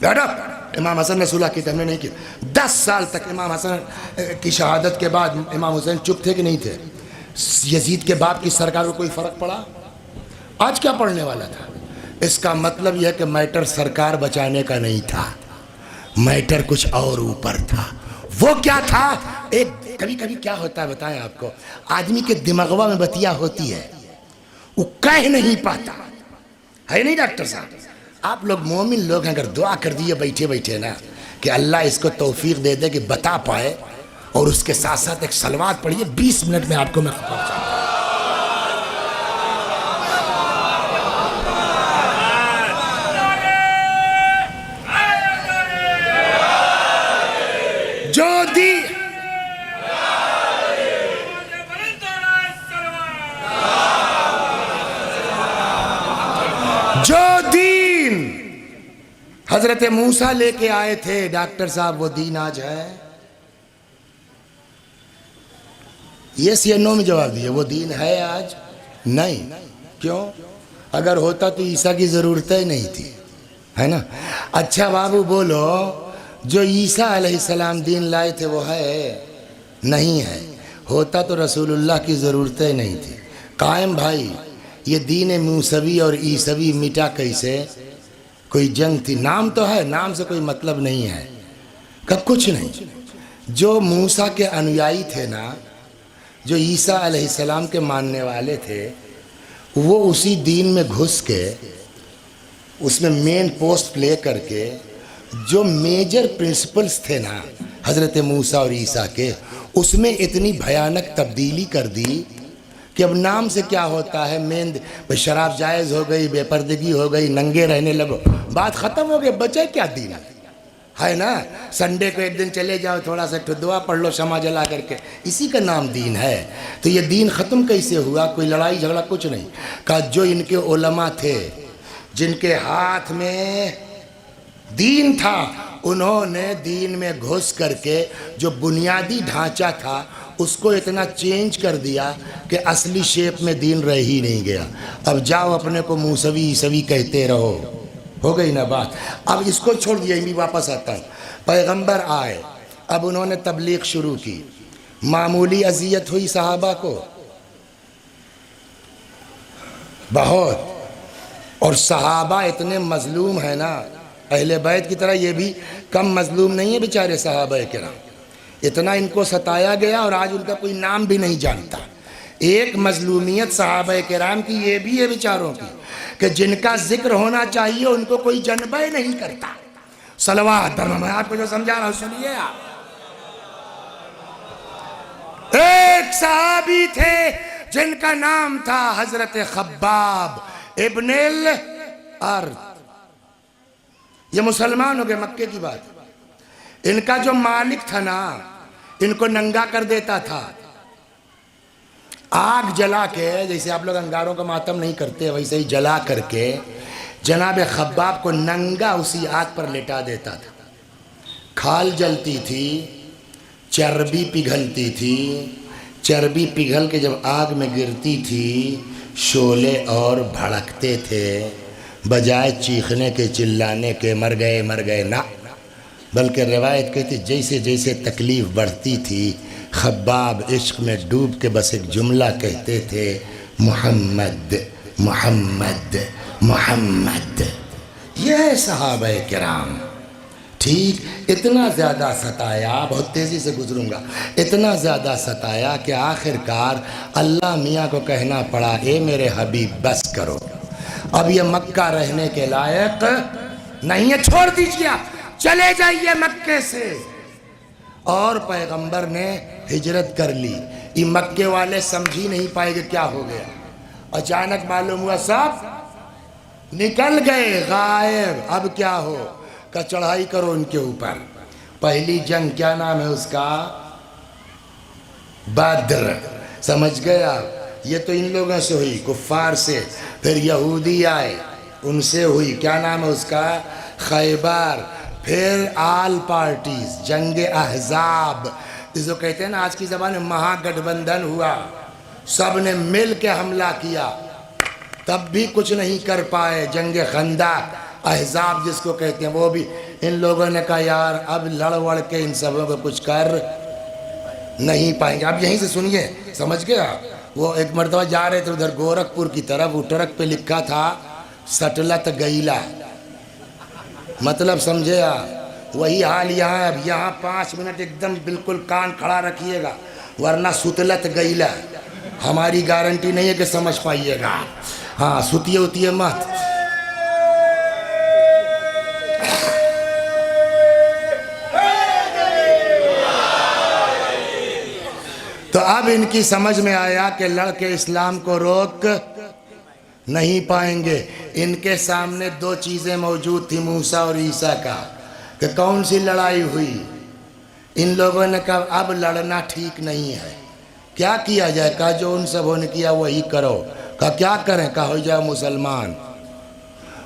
बेटा। इमाम हसन ने सुलह की थी, हमने नहीं की। 10 साल तक इमाम हसन की शहादत के बाद इमाम हुसैन चुप थे कि नहीं थे? यजीद के बाप की सरकार को कोई फ़र्क पड़ा? आज क्या पढ़ने वाला था? इसका मतलब यह है कि मैटर सरकार बचाने का नहीं था, मैटर कुछ और ऊपर था। वो क्या था? एक कभी कभी क्या होता है बताएं आपको, आदमी के दिमागवा में बतिया होती है, वो कह नहीं पाता है। नहीं डॉक्टर साहब, आप लोग मोमिन लोग हैं, अगर दुआ कर दिए बैठे बैठे ना कि अल्लाह इसको तौफीक दे दे कि बता पाए, और उसके साथ साथ एक सलवात पढ़िए, 20 मिनट में आपको मैं पहुंचा। जो दीन हजरत मूसा लेके आए थे डॉक्टर साहब, वो दीन आज है? यस या नो में जवाब दिए। वो दीन है आज? नहीं। क्यों? अगर होता तो ईसा की ज़रूरत ही नहीं थी, है ना? अच्छा बाबू बोलो, जो ईसा अलैहिस्सलाम दीन लाए थे वो है? नहीं है। होता तो रसूलुल्लाह की ज़रूरत ही नहीं थी। कायम भाई, ये दीन मूसवी और ईसवी मिटा कैसे? कोई जंग थी? नाम तो है, नाम से कोई मतलब नहीं है, कब कुछ नहीं। जो मूसा के अनुयायी थे ना, जो ईसा अलैहिस्सलाम के मानने वाले थे, वो उसी दीन में घुस के उसमें मेन पोस्ट प्ले करके जो मेजर प्रिंसिपल्स थे ना हज़रत मूसा और ईसा के, उसमें इतनी भयानक तब्दीली कर दी कि अब नाम से क्या होता है, मेन शराब जायज़ हो गई, बेपर्दगी हो गई, नंगे रहने लगो, बात ख़त्म हो गई, बचे क्या दीन है ना? संडे को एक दिन चले जाओ, थोड़ा सा दुआ पढ़ लो शमा जला करके, इसी का नाम दीन है। तो ये दीन ख़त्म कैसे हुआ? कोई लड़ाई झगड़ा कुछ नहीं। कहा जो इनके उलमा थे, जिनके हाथ में दीन था, उन्होंने दीन में घुस करके जो बुनियादी ढांचा था उसको इतना चेंज कर दिया कि असली शेप में दीन रह ही नहीं गया। अब जाओ अपने को मूसवी ईसवी कहते रहो, हो गई ना बात। अब इसको छोड़ दिया, भी वापस आता हूँ। पैगंबर आए, अब उन्होंने तबलीग शुरू की, मामूली अजियत हुई सहाबा को बहुत, और सहाबा इतने मजलूम है ना, अहले बैत की तरह ये भी कम मजलूम नहीं है बेचारे सहाबा किराम। इतना इनको सताया गया और आज उनका कोई नाम भी नहीं जानता। एक मजलूमियत सहाबा किराम की ये भी है बेचारों की कि जिनका जिक्र होना चाहिए उनको कोई जनबे नहीं करता। सलवात मैं आपको जो समझा रहा हूँ सुनिए आप। एक सहाबी थे जिनका नाम था हजरत खब्बाब इब्नुल अर्द। ये मुसलमान हो गए, मक्के की बात। इनका जो मालिक था ना, इनको नंगा कर देता था, आग जला के, जैसे आप लोग अंगारों का मातम नहीं करते वैसे ही जला करके जनाब खब्बाब को नंगा उसी आग पर लेटा देता था। खाल जलती थी, चर्बी पिघलती थी, चर्बी पिघल के जब आग में गिरती थी, शोले और भड़कते थे। बजाय चीखने के चिल्लाने के मर गए ना, बल्कि रिवायत कहती जैसे जैसे तकलीफ़ बढ़ती थी, खब्बाब इश्क में डूब के बस एक जुमला कहते थे, मोहम्मद मोहम्मद मोहम्मद। यह सहाबा किराम। ठीक, इतना ज़्यादा सताया, बहुत तेज़ी से गुजरूंगा, इतना ज़्यादा सताया कि आखिरकार अल्लाह मियाँ को कहना पड़ा, ए मेरे हबीब बस करो, अब ये मक्का रहने के लायक नहीं है, छोड़ दीजिए, चले जाइए मक्के से। और पैगंबर ने हिजरत कर ली। ये मक्के वाले समझ ही नहीं पाए कि क्या हो गया। अचानक मालूम हुआ सब निकल गए, गायब। अब क्या हो? का चढ़ाई करो उनके ऊपर। पहली जंग, क्या नाम है उसका? बद्र। समझ गए आप? ये तो इन लोगों से हुई, कुफ़ार से। फिर यहूदी आए, उनसे हुई, क्या नाम है उसका, खैबर। फिर आल पार्टीज, जंग अहज़ाब, जिसको कहते हैं ना आज की ज़बान में महागठबंधन हुआ, सब ने मिल के हमला किया, तब भी कुछ नहीं कर पाए। जंग खंदक, अहज़ाब जिसको कहते हैं, वो भी इन लोगों ने कहा यार अब लड़ वड़ के इन सबों को कुछ कर नहीं पाएंगे। अब यहीं से सुनिए, समझ गए आप। वो एक मरतबा जा रहे थे उधर गोरखपुर की तरफ, वो ट्रक पे लिखा था सटलत गईला, मतलब समझे आप। वही हाल यहाँ। अब यहाँ 5 मिनट एकदम बिल्कुल कान खड़ा रखिएगा, वरना सुतलत गईला। हमारी गारंटी नहीं है कि समझ पाइएगा। हाँ, सुतिए उतिए मत। तो अब इनकी समझ में आया कि लड़के इस्लाम को रोक नहीं पाएंगे। इनके सामने 2 चीज़ें मौजूद थी, मूसा और ईसा का, कि कौन सी लड़ाई हुई। इन लोगों ने कहा अब लड़ना ठीक नहीं है, क्या किया जाए। कहा जो उन सबों ने किया वही करो। कहा क्या करें। कहा हो जाओ मुसलमान,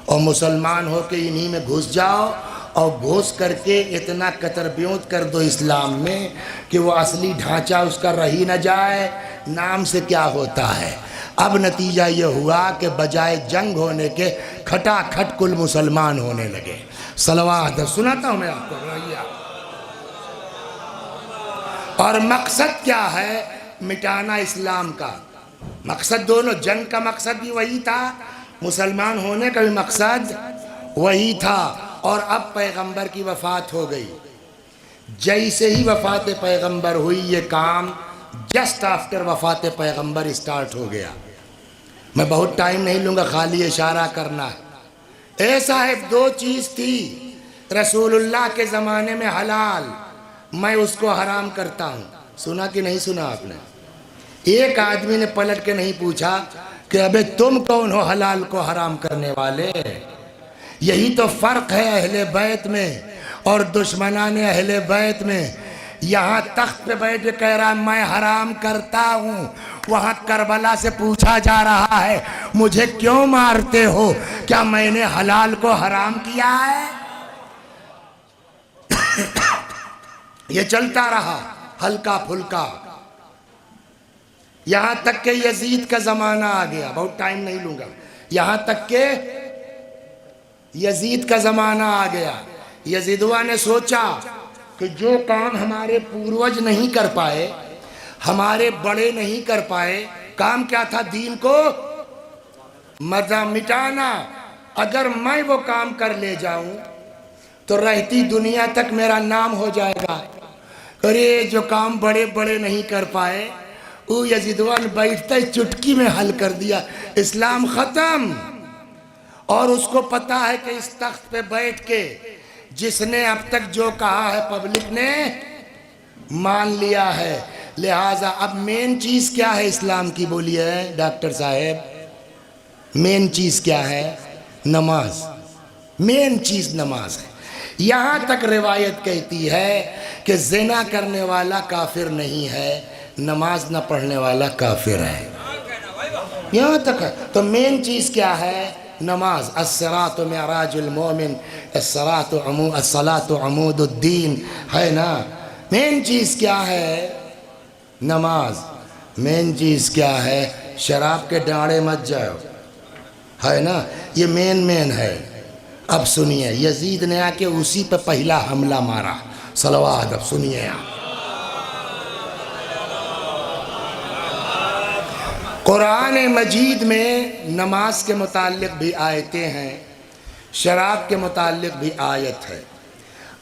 और मुसलमान हो के इन्हीं में घुस जाओ, और घुस करके इतना कतरब्योत कर दो इस्लाम में कि वो असली ढांचा उसका रही न जाए, नाम से क्या होता है। अब नतीजा ये हुआ कि बजाय जंग होने के खटाखट कुल मुसलमान होने लगे। सलवात सुनाता हूँ मैं आपको भैया। और मकसद क्या है, मिटाना इस्लाम का मकसद। दोनों, जंग का मकसद भी वही था, मुसलमान होने का भी मकसद वही था। और अब पैगंबर की वफ़ात हो गई। जैसे ही वफ़ात पैगंबर हुई, ये काम जस्ट आफ्टर वफ़ात पैगंबर स्टार्ट हो गया। मैं बहुत टाइम नहीं लूँगा, खाली इशारा करना है। ऐसा है 2 चीज़ थी रसूलुल्लाह के ज़माने में हलाल, मैं उसको हराम करता हूँ। सुना कि नहीं सुना आपने? एक आदमी ने पलट के नहीं पूछा कि अबे तुम कौन हो हलाल को हराम करने वाले। यही तो फ़र्क है अहले बैत में और दुश्मनाने अहले बैत में। यहाँ तख्त पे बैठ के कह रहा है मैं हराम करता हूँ, वहाँ करबला से पूछा जा रहा है मुझे क्यों मारते हो, क्या मैंने हलाल को हराम किया है। ये चलता रहा हल्का फुल्का, यहाँ तक के यजीद का ज़माना आ गया। बहुत टाइम नहीं लूँगा। यहाँ तक के यजीद का ज़माना आ गया। यजीदवा ने सोचा कि जो काम हमारे पूर्वज नहीं कर पाए, हमारे बड़े नहीं कर पाए, काम क्या था, दीन को मजा मिटाना। अगर मैं वो काम कर ले जाऊं तो रहती दुनिया तक मेरा नाम हो जाएगा। अरे जो काम बड़े बड़े नहीं कर पाए, वो यजीदवा ने बैठते चुटकी में हल कर दिया, इस्लाम ख़त्म। और उसको पता है कि इस तख्त पे बैठ के जिसने अब तक जो कहा है पब्लिक ने मान लिया है। लिहाजा अब मेन चीज़ क्या है इस्लाम की, बोलिए डॉक्टर साहब। मेन चीज़ क्या है? नमाज। मेन चीज़ नमाज है। यहाँ तक रिवायत कहती है कि ज़िना करने वाला काफिर नहीं है, नमाज न पढ़ने वाला काफिर है। यहाँ तक है। तो मेन चीज़ क्या है? नमाज। अस्सलातु मिअराजुल मोमिन, अस्सलातु अमूदुद्दीन, है ना। मेन चीज़ क्या है? नमाज। मेन चीज़ क्या है? शराब के डांडे मत जाओ, है ना। ये मेन है। अब सुनिए, यजीद ने आके उसी पे पहला हमला मारा। सलवात। अब सुनिए आप, कुरान मजीद में नमाज के मुताल्लिक़ भी आयतें हैं, शराब के मुताल्लिक़ भी आयत है।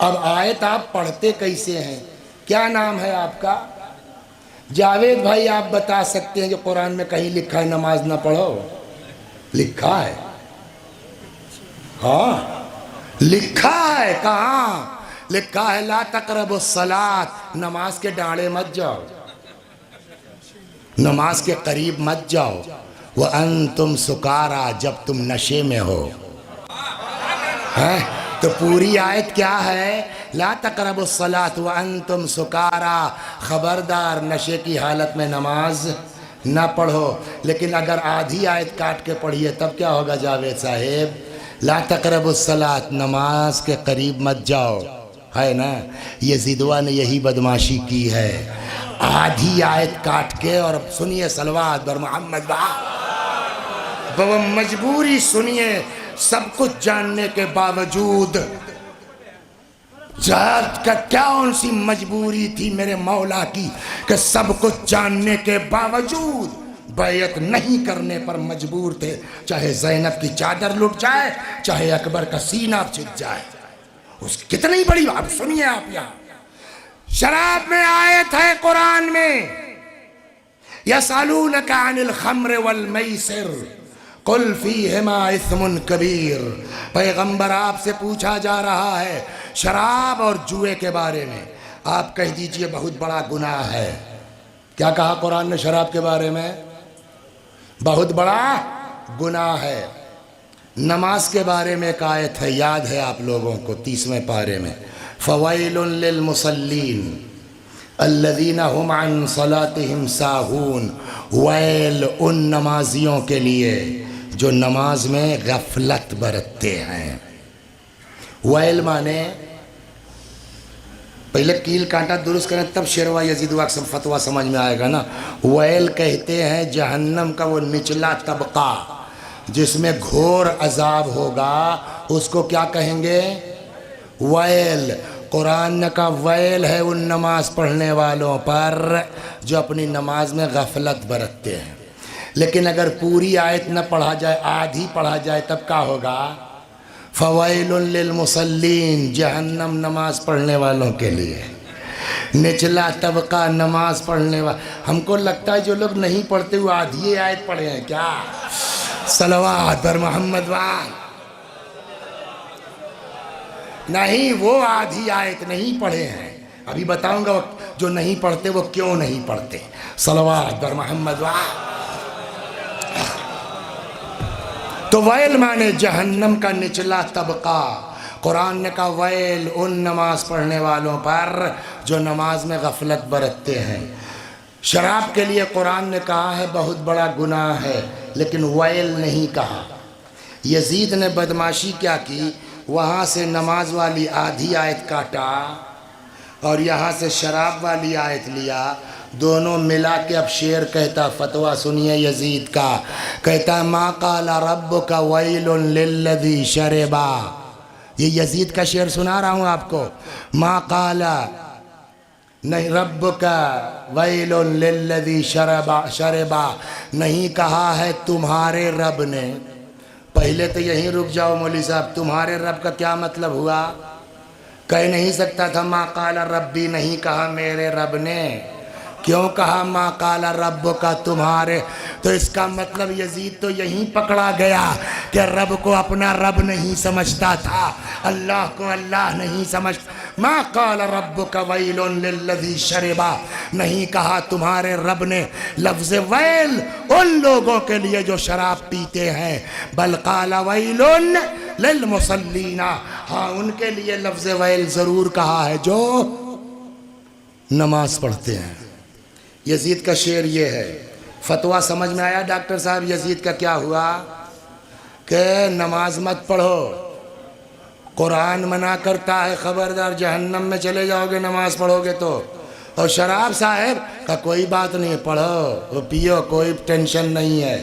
अब आयत आप पढ़ते कैसे हैं? क्या नाम है आपका? जावेद भाई, आप बता सकते हैं कि कुरान में कहीं लिखा है नमाज ना पढ़ो? लिखा है? हाँ लिखा है। कहाँ लिखा है? ला तक़रबुस्सलात, नमाज के डांडे मत जाओ, नमाज के करीब मत जाओ। वह अंतुम सुकारा, जब तुम नशे में हो। है तो पूरी आयत क्या है? ला तक़रबुस्सलात व अंतुम सुकारा, खबरदार नशे की हालत में नमाज ना पढ़ो, लेकिन अगर आधी आयत काट के पढ़िए तब क्या होगा जावेद साहेब? ला तक़रबुस्सलात, नमाज के करीब मत जाओ, है ना। यजीदवा ने यही बदमाशी की है, आधी आयत काट के। और सुनिए सलवात बर मोहम्मद वो मजबूरी सुनिए, सब कुछ जानने के बावजूद जात का क्या उनसी मजबूरी थी मेरे मौला की कि सब कुछ जानने के बावजूद बैयत नहीं करने पर मजबूर थे, चाहे ज़ैनब की चादर लुट जाए, चाहे अकबर का सीना छिद जाए। उस कितनी बड़ी बात सुनिए आप। यहाँ शराब में आयत है कुरान में, यसअलूनका अनिल खम्र वल मैसिर कुल फीहिमा इस्मुन कबीर। पैगंबर आपसे पूछा जा रहा है शराब और जुए के बारे में, आप कह दीजिए बहुत बड़ा गुनाह है। क्या कहा कुरान ने शराब के बारे में? बहुत बड़ा गुनाह है। नमाज के बारे में एक आयत है, याद है आप लोगों को, 30वें पारे में, फ़वैलुन लिल मुसल्लीन अल्लज़ीना हुम अन सलातिहिम साहून। वैल उन नमाजियों के लिए जो नमाज में गफलत बरतते हैं। वैल माने, पहले कील कांटा दुरुस्त करें तब शेरवा यजीदवा सब फतवा समझ में आएगा ना। वैल कहते हैं जहन्नम का वो निचला तबका जिसमें घोर अजाब होगा, उसको क्या कहेंगे? वैल। कुरान का वैल है उन नमाज पढ़ने वालों पर जो अपनी नमाज में गफलत बरतते हैं। लेकिन अगर पूरी आयत न पढ़ा जाए, आधी पढ़ा जाए, तब क्या होगा? फ़वैलुन लिल मुसल्लीन, जहन्नम नमाज पढ़ने वालों के लिए। निचला तबका नमाज पढ़ने वाला। हमको लगता है जो लोग नहीं पढ़ते वो आधी आयत पढ़े हैं क्या? सलवात पर मोहम्मद वाल। नहीं, वो आधी आयत नहीं पढ़े हैं। अभी बताऊंगा जो नहीं पढ़ते वो क्यों नहीं पढ़ते। सलवात पर मोहम्मद वाल। तो वैल माने जहन्नम का निचला तबका। कुरान ने कहा वैल उन नमाज पढ़ने वालों पर जो नमाज में गफलत बरतते हैं। शराब के लिए कुरान ने कहा है बहुत बड़ा गुनाह है, लेकिन वैल नहीं कहा। यजीद ने बदमाशी क्या की, वहाँ से नमाज वाली आधी आयत काटा और यहाँ से शराब वाली आयत लिया, दोनों मिला के अब शेर कहता। फतवा सुनिए यजीद का, कहता मा काला रब्बुका वैलुन लिल्लज़ी शरबा। ये यजीद का शेर सुना रहा हूँ आपको। मा काला नहीं रब्बुका वैलुन लिल्लज़ी शरबा, नहीं कहा है तुम्हारे रब ने। पहले तो यहीं रुक जाओ मौली साहब, तुम्हारे रब का क्या मतलब हुआ? कह नहीं सकता था मा काला रब्बी, नहीं कहा मेरे रब ने। क्यों कहा मा काला रब का तुम्हारे? तो इसका मतलब यजीद तो यहीं पकड़ा गया कि रब को अपना रब नहीं समझता था, अल्लाह को अल्लाह नहीं समझ। मा काला रब का वैलुन लिल्लज़ी शरबा, नहीं कहा तुम्हारे रब ने लफ्ज़ वैल उन लोगों के लिए जो शराब पीते हैं, बल काला वैलुन लिल मुसल्लीना, हाँ उनके लिए लफ्ज़ वैल ज़रूर कहा है जो नमाज पढ़ते हैं। यजीद का शेर ये है। फतवा समझ में आया डॉक्टर साहब यजीद का क्या हुआ? कि नमाज मत पढ़ो, कुरान मना करता है, खबरदार जहन्नम में चले जाओगे नमाज पढ़ोगे तो। और शराब साहब का कोई बात नहीं, पढ़ो वो पियो, कोई टेंशन नहीं है।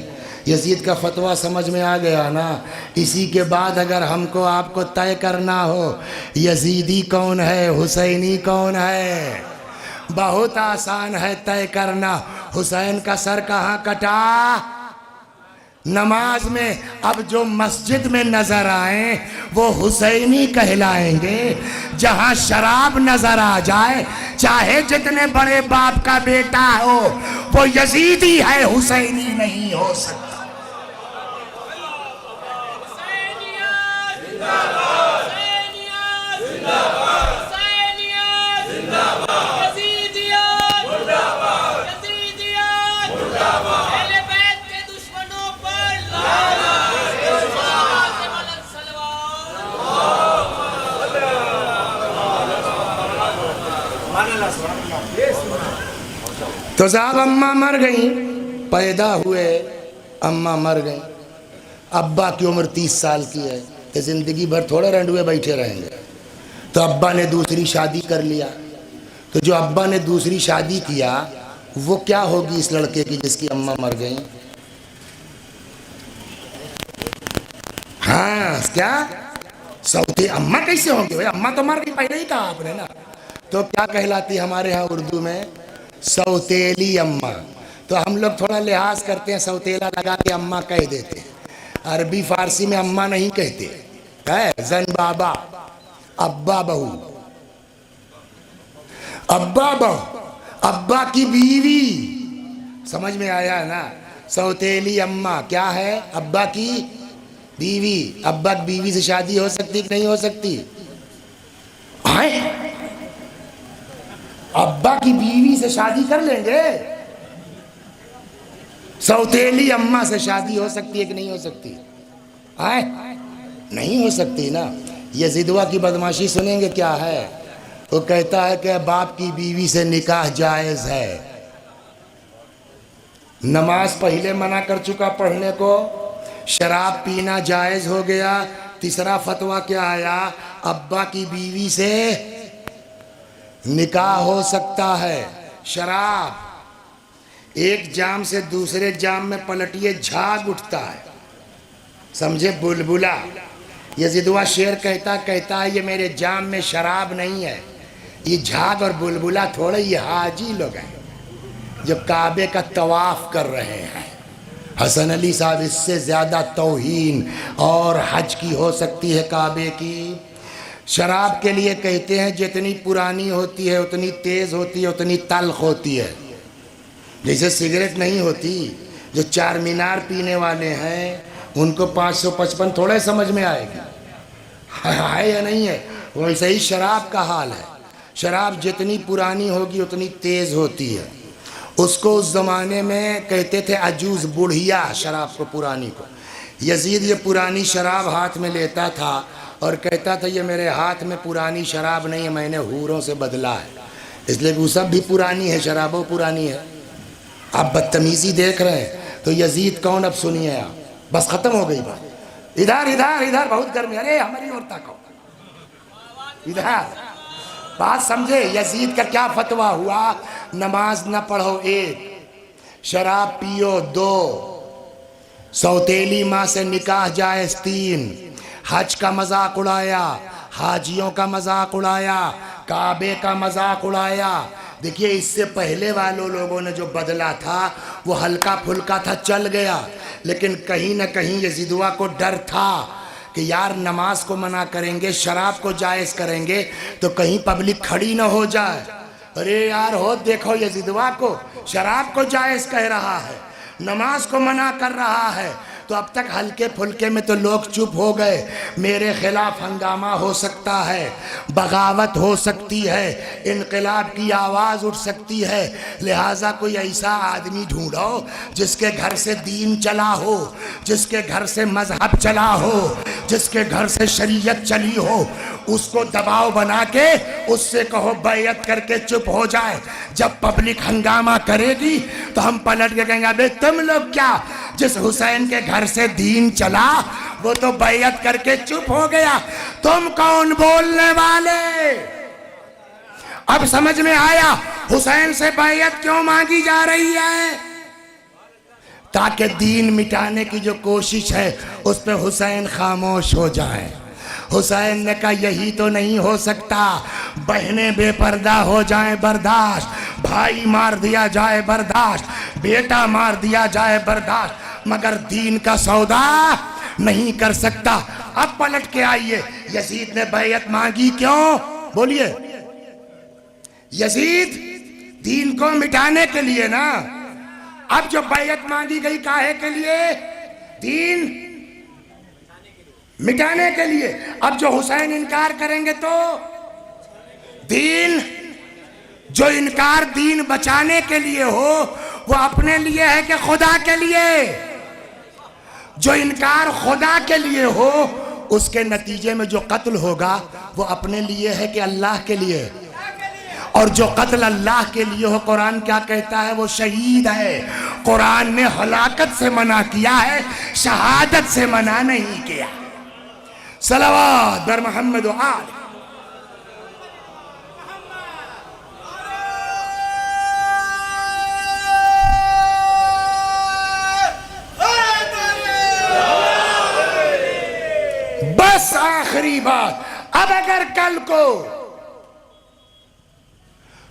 यजीद का फतवा समझ में आ गया ना। इसी के बाद अगर हमको आपको तय करना हो यजीदी कौन है, हुसैनी कौन है, बहुत आसान है तय करना। हुसैन का सर कहाँ कटा? नमाज में। अब जो मस्जिद में नजर आए वो हुसैनी कहलाएंगे। जहाँ शराब नजर आ जाए, चाहे जितने बड़े बाप का बेटा हो, वो यजीदी है, हुसैनी नहीं हो सकता। तो साहब अम्मा मर गई, पैदा हुए अम्मा मर गई, अब्बा की उम्र 30 साल की है, तो ज़िंदगी भर थोड़े रंडुए बैठे रहेंगे। तो अब्बा ने दूसरी शादी कर लिया। तो जो अब्बा ने दूसरी शादी किया वो क्या होगी इस लड़के की जिसकी अम्मा मर गई? हाँ क्या सौते अम्मा कैसे होंगे भाई? अम्मा तो मर गई, पहले ही कहा आपने ना। तो क्या कहलाती हमारे यहाँ उर्दू में? सौतेली अम्मा। तो हम लोग थोड़ा लिहाज करते हैं, सौतेला लगा के अम्मा कह देते हैं। अरबी फारसी में अम्मा नहीं कहते, है जन बाबा, अब्बा बहू, अब्बा बहू, अब्बा की बीवी। समझ में आया ना? सौतेली अम्मा क्या है? अब्बा की बीवी। अब्बा की बीवी से शादी हो सकती कि नहीं हो सकती? आए अब्बा की बीवी से शादी कर लेंगे? सौतेली अम्मा से शादी हो सकती है कि नहीं हो सकती? आए नहीं हो सकती ना। यजीदवा की बदमाशी सुनेंगे क्या है? वो कहता है कि बाप की बीवी से निकाह जायज़ है। नमाज पहले मना कर चुका पढ़ने को, शराब पीना जायज़ हो गया। तीसरा फतवा क्या आया? अब्बा की बीवी से निकाह हो सकता है। शराब एक जाम से दूसरे जाम में पलटिए झाग उठता है, समझे? बुलबुला। यजीदवा शेर कहता है ये मेरे जाम में शराब नहीं है, ये झाग और बुलबुला थोड़े ये हाजी लोग हैं जो काबे का तवाफ कर रहे हैं। हसन अली साहब, इससे ज़्यादा तौहीन और हज की हो सकती है काबे की? शराब के लिए कहते हैं जितनी पुरानी होती है उतनी तेज़ होती है, उतनी तल्ख होती है। जैसे सिगरेट नहीं होती, जो चार मीनार पीने वाले हैं उनको 555 थोड़े समझ में आएगी, है या नहीं है? वैसे ही शराब का हाल है। शराब जितनी पुरानी होगी उतनी तेज़ होती है। उसको उस ज़माने में कहते थे अजूज़, बुढ़िया शराब को, पुरानी को। यजीद ये पुरानी शराब हाथ में लेता था और कहता था ये मेरे हाथ में पुरानी शराब नहीं है, मैंने हूरों से बदला है, इसलिए वो सब भी पुरानी है, शराबों पुरानी है। आप बदतमीज़ी देख रहे हैं। तो यजीद कौन? अब सुनिए आप, बस ख़त्म हो गई बात। इधर इधर इधर बहुत गर्मी, अरे हमारी ओर ताको, इधर बात समझे। यजीद का क्या फतवा हुआ? नमाज न पढ़ो 1, शराब पियो 2, सौतेली माँ से निकाह जायज़ 3, हज का मजाक उड़ाया, हाजियों का मजाक उड़ाया, काबे का मजाक उड़ाया। देखिए इससे पहले वालों लोगों ने जो बदला था वो हल्का फुल्का था, चल गया, लेकिन कहीं ना कहीं यजीदवा को डर था कि यार नमाज को मना करेंगे, शराब को जायज़ करेंगे तो कहीं पब्लिक खड़ी ना हो जाए। अरे यार हो देखो यजीदवा को, शराब को जायज़ कह रहा है, नमाज को मना कर रहा है। तो अब तक हल्के फुल्के में तो लोग चुप हो गए। मेरे खिलाफ हंगामा हो सकता है, बगावत हो सकती है, इनकलाब की आवाज़ उठ सकती है, लिहाजा कोई ऐसा आदमी ढूंढो जिसके घर से दीन चला हो, जिसके घर से मजहब चला हो, जिसके घर से शरीयत चली हो, उसको दबाव बना के उससे कहो बैयत करके चुप हो जाए। जब पब्लिक हंगामा करेगी तो हम पलट के कहेंगे अबे तुम लोग क्या, जिस हुसैन के घर से दीन चला वो तो बैयत करके चुप हो गया, तुम कौन बोलने वाले? अब समझ में आया हुसैन से बैयत क्यों मांगी जा रही है? ताकि दीन मिटाने की जो कोशिश है उस पे हुसैन खामोश हो जाए। हुसैन ने कहा यही तो नहीं हो सकता, बहनें बेपर्दा हो जाएं बर्दाश्त, भाई मार दिया जाए बर्दाश्त, बेटा मार दिया जाए बर्दाश्त, मगर दीन का सौदा नहीं कर सकता। अब पलट के आइए, यजीद ने बैयत मांगी क्यों? बोलिए। यजीद दीन को मिटाने के लिए ना। अब जो बैयत मांगी गई काहे के लिए? दीन मिटाने के लिए। अब जो हुसैन इनकार करेंगे तो दीन, जो इनकार दीन बचाने के लिए हो वो अपने लिए है कि खुदा के लिए? जो इनकार खुदा के लिए हो उसके नतीजे में जो कत्ल होगा वो अपने लिए है कि अल्लाह के लिए? और जो कत्ल अल्लाह के लिए हो, कुरान क्या कहता है? वो शहीद है, कुरान ने हलाकत से मना किया है, शहादत से मना नहीं किया। सलावत बर मोहम्मद व आल। बस आखिरी बात, अब अगर कल को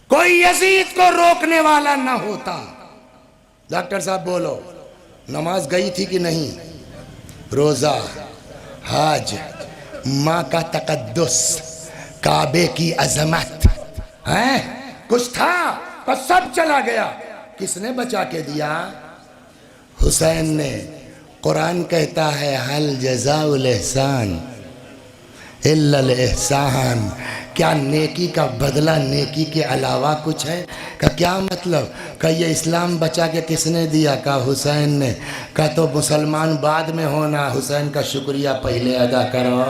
कोई यजीद को रोकने वाला ना होता, डॉक्टर साहब बोलो, नमाज गई थी कि नहीं, रोजा, हज, माँ का तकद्दुस, काबे की अजमत है, कुछ था पर सब चला गया। किसने बचा के दिया? हुसैन ने। कुरान कहता है हल जज़ाउल एहसान इल्लल एहसान, क्या नेकी का बदला नेकी के अलावा कुछ है? का क्या मतलब? का ये इस्लाम बचा के किसने दिया? का हुसैन ने। का तो मुसलमान बाद में होना, हुसैन का शुक्रिया पहले अदा करो।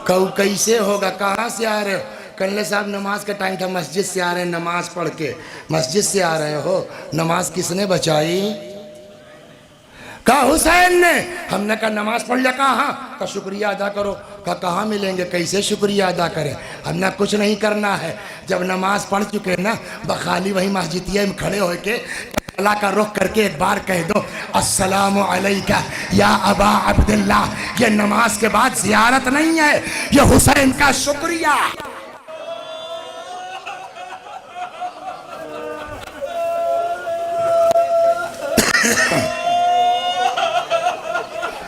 कऊ कैसे होगा? कहाँ से आ रहे हो? कल्ले साहब नमाज का टाइम था, मस्जिद से आ रहे हैं, नमाज पढ़ के मस्जिद से आ रहे हो, नमाज किसने बचाई? कहा हुसैन ने। हमने कहा नमाज पढ़ लिया, कहाँ? का शुक्रिया अदा करो। का कहाँ मिलेंगे, कैसे शुक्रिया अदा करें? हमने कुछ नहीं करना है, जब नमाज पढ़ चुके ना, बखाली वही मस्जिदिया में खड़े होके अल्लाह का रुख करके एक बार कह दो अस्सलामु अलैका या अबा अब्दुल्लाह। ये नमाज के बाद जियारत नहीं है, ये हुसैन का शुक्रिया।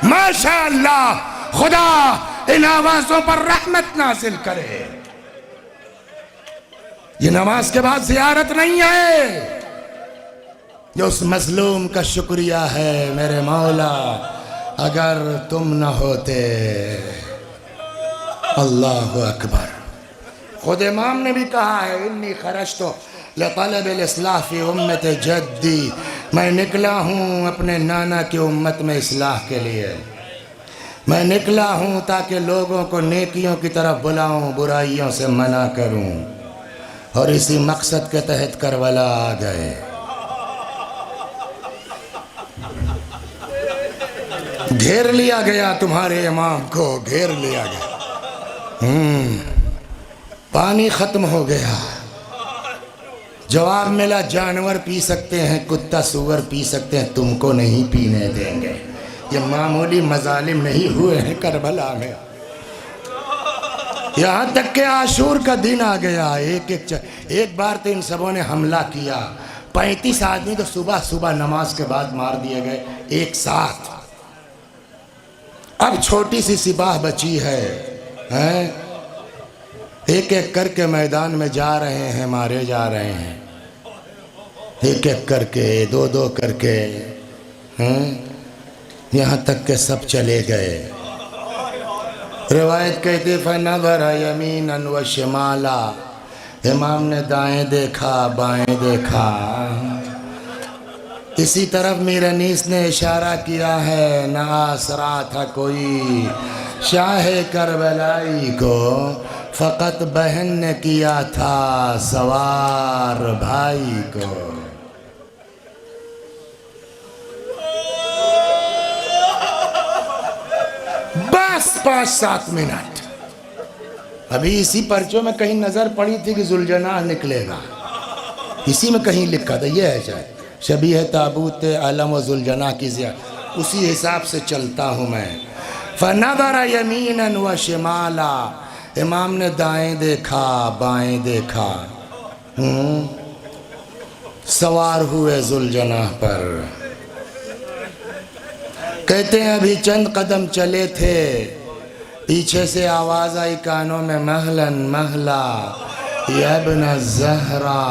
माशाअल्लाह, खुदा इन आवाजों पर रहमत नाजिल करे। ये नमाज के बाद जियारत नहीं है, ये उस मजलूम का शुक्रिया है। मेरे मौला अगर तुम न होते, अल्लाहु अकबर। खुद इमाम ने भी कहा है इन्नी खरजतो लतलब इस्लाह फी उम्मत जद्दी, मैं निकला हूँ अपने नाना की उम्मत में इस्लाह के लिए। मैं निकला हूँ ताकि लोगों को नेकियों की तरफ बुलाऊँ, बुराइयों से मना करूँ, और इसी मकसद के तहत करबला आ गए। घेर लिया गया, तुम्हारे इमाम को घेर लिया गया। पानी खत्म हो गया, जवाब मिला जानवर पी सकते हैं, कुत्ता सूअर पी सकते हैं, तुमको नहीं पीने देंगे। ये मामूली मजालिम नहीं हुए हैं करबला में। यहाँ तक के आशूर का दिन आ गया। एक बार तो इन सबों ने हमला किया, 35 आदमी तो सुबह सुबह नमाज के बाद मार दिए गए एक साथ। अब छोटी सी सिपाह बची है, हैं? एक एक करके मैदान में जा रहे हैं, मारे जा रहे हैं, एक एक करके, दो दो करके, हैं? यहाँ तक के सब चले गए। रिवायत कहती फनज़र यमीनन व शिमाला, इमाम ने दाएं देखा बाएं देखा। इसी तरफ मीरनीस ने इशारा किया है, न आसरा था कोई शाह करबलाई को, फ़कत बहन ने किया था सवार भाई को। बस 5-7 मिनट। अभी इसी पर्चों में कहीं नजर पड़ी थी कि जुलजना निकलेगा, इसी में कहीं लिखा था। ये है शायद शबी है ताबूत अलम व जुलजना की ज़िया, उसी हिसाब से चलता हूँ मैं। फनज़र यमीनन व शिमाला, इमाम ने दाएं देखा बाएं देखा। सवार हुए जुलजना पर। कहते हैं अभी चंद कदम चले थे, पीछे से आवाज़ आई कानों में, महलन महला यब्न ज़हरा,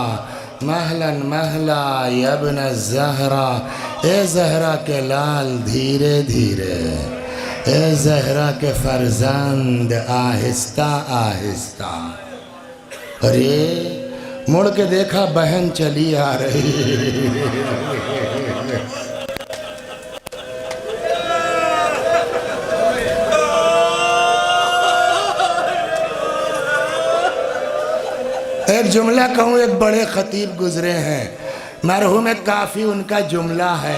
महलन महला यब्न ज़हरा, ए ज़हरा के लाल धीरे धीरे, ए ज़हरा के फरजंद आहिस्ता आहिस्ता। अरे मुड़ के देखा बहन चली आ रही। एक जुमला कहूँ, एक बड़े खतीब गुजरे हैं, मरहूम काफ़ी उनका जुमला है,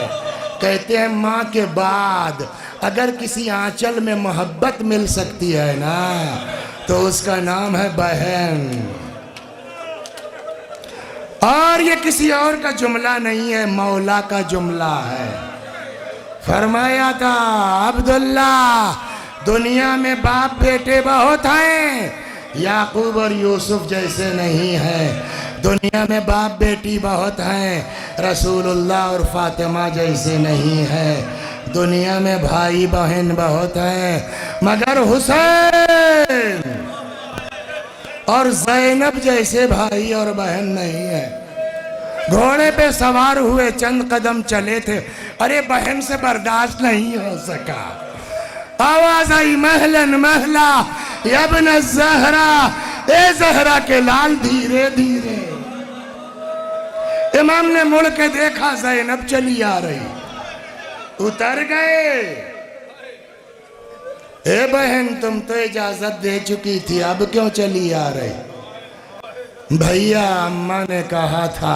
कहते हैं माँ के बाद अगर किसी आंचल में मोहब्बत मिल सकती है ना तो उसका नाम है बहन। और ये किसी और का जुमला नहीं है, मौला का जुमला है। फरमाया था अब्दुल्ला, दुनिया में बाप बेटे बहुत हैं, याकूब और यूसुफ जैसे नहीं है। दुनिया में बाप बेटी बहुत हैं, रसूलुल्लाह और फातिमा जैसे नहीं है। दुनिया में भाई बहन बहुत हैं, मगर हुसैन और ज़ैनब जैसे भाई और बहन नहीं है। घोड़े पे सवार हुए, चंद कदम चले थे, अरे बहन से बर्दाश्त नहीं हो सका। आवाज आई महलन महला यब्न ज़हरा, ए ज़हरा के लाल धीरे धीरे। इमाम ने मुड़ के देखा, ज़ैनब चली आ रही। उतर गए, ए बहन तुम तो इजाजत दे चुकी थी, अब क्यों चली आ रही? भैया अम्मा ने कहा था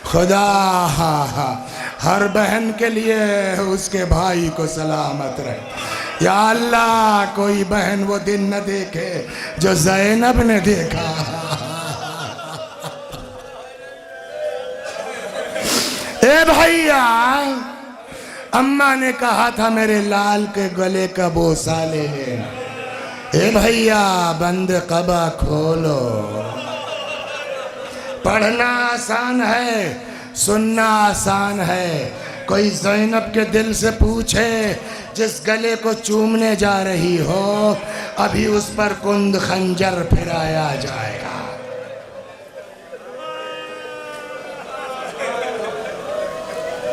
खुदा हर बहन के लिए उसके भाई को सलामत रहे। या अल्लाह कोई बहन वो दिन न देखे जो ज़ैनब ने देखा। ए भैया, अम्मा ने कहा था मेरे लाल के गले का बोसा ले लेना। ए भैया बंद कबा खोलो। पढ़ना आसान है, सुनना आसान है। कोई ज़ैनब के दिल से पूछे, जिस गले को चूमने जा रही हो अभी उस पर कुंद खंजर फिराया जाएगा।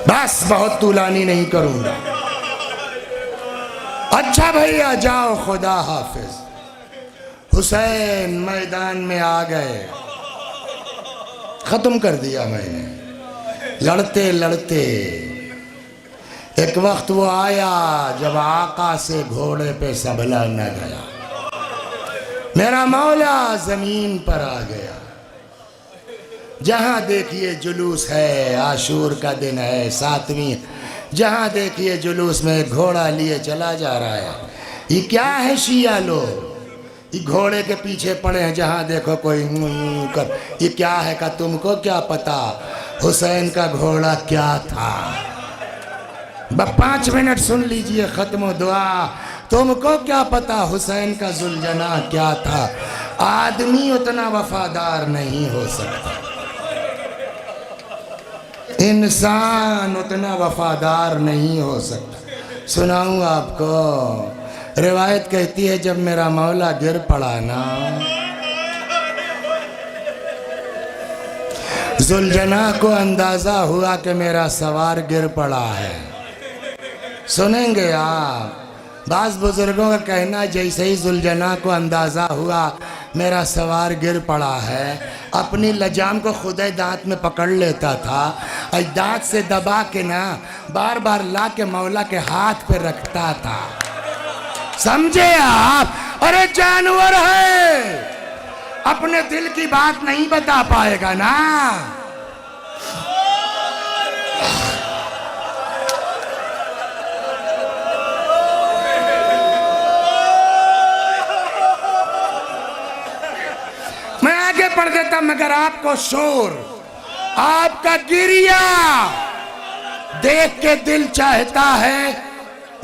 बस बहुत तुलानी नहीं करूंगा। अच्छा भैया जाओ, खुदा हाफिज। हुसैन मैदान में आ गए, खत्म कर दिया मैंने। लड़ते लड़ते एक वक्त वो आया जब आका से घोड़े पे संभला न गया। मेरा मौला जमीन पर आ गया। जहाँ देखिए जुलूस है, आशूर का दिन है, 7वीं, जहाँ देखिए जुलूस में घोड़ा लिए चला जा रहा है। ये क्या है शिया लोग, ये घोड़े के पीछे पड़े हैं, जहाँ देखो कोई कर। ये क्या है का तुमको क्या पता हुसैन का घोड़ा क्या था? 5 मिनट सुन लीजिए, खत्म दुआ। तुमको क्या पता हुसैन का जुलझना क्या था? आदमी उतना वफादार नहीं हो सकता, इंसान उतना वफादार नहीं हो सकता। सुनाऊं आपको, रिवायत कहती है जब मेरा मौला गिर पड़ा ना, जुलझना को अंदाजा हुआ कि मेरा सवार गिर पड़ा है। सुनेंगे आप, बाज़ बुजुर्गों का कहना जैसे ही जुलझना को अंदाजा हुआ मेरा सवार गिर पड़ा है, अपनी लजाम को खुदे दांत में पकड़ लेता था और दांत से दबा के ना बार बार ला के मौला के हाथ पे रखता था। समझे आप? अरे जानवर है, अपने दिल की बात नहीं बता पाएगा ना। मैं आगे पढ़ देता मगर आपको शोर, आपका गिरिया देख के दिल चाहता है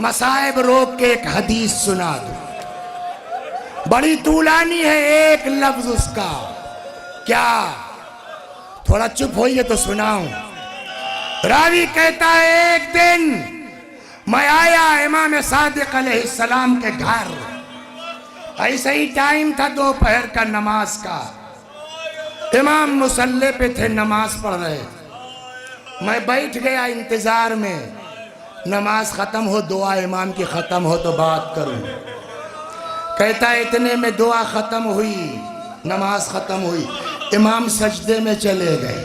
मसाइब रोक के एक हदीस सुना दूं। बड़ी तूलानी है, एक लफ्ज उसका। क्या थोड़ा चुप होइए तो सुनाऊं। रावी कहता है एक दिन मैं आया इमाम सादिक अलैहिस्सलाम के घर, ऐसा ही टाइम था दोपहर का नमाज का। इमाम मुसल्ले पे थे, नमाज पढ़ रहे थे। मैं बैठ गया इंतजार में, नमाज खत्म हो, दुआ इमाम की खत्म हो तो बात करूं। कहता इतने में दुआ खत्म हुई, नमाज खत्म हुई, इमाम सजदे में चले गए।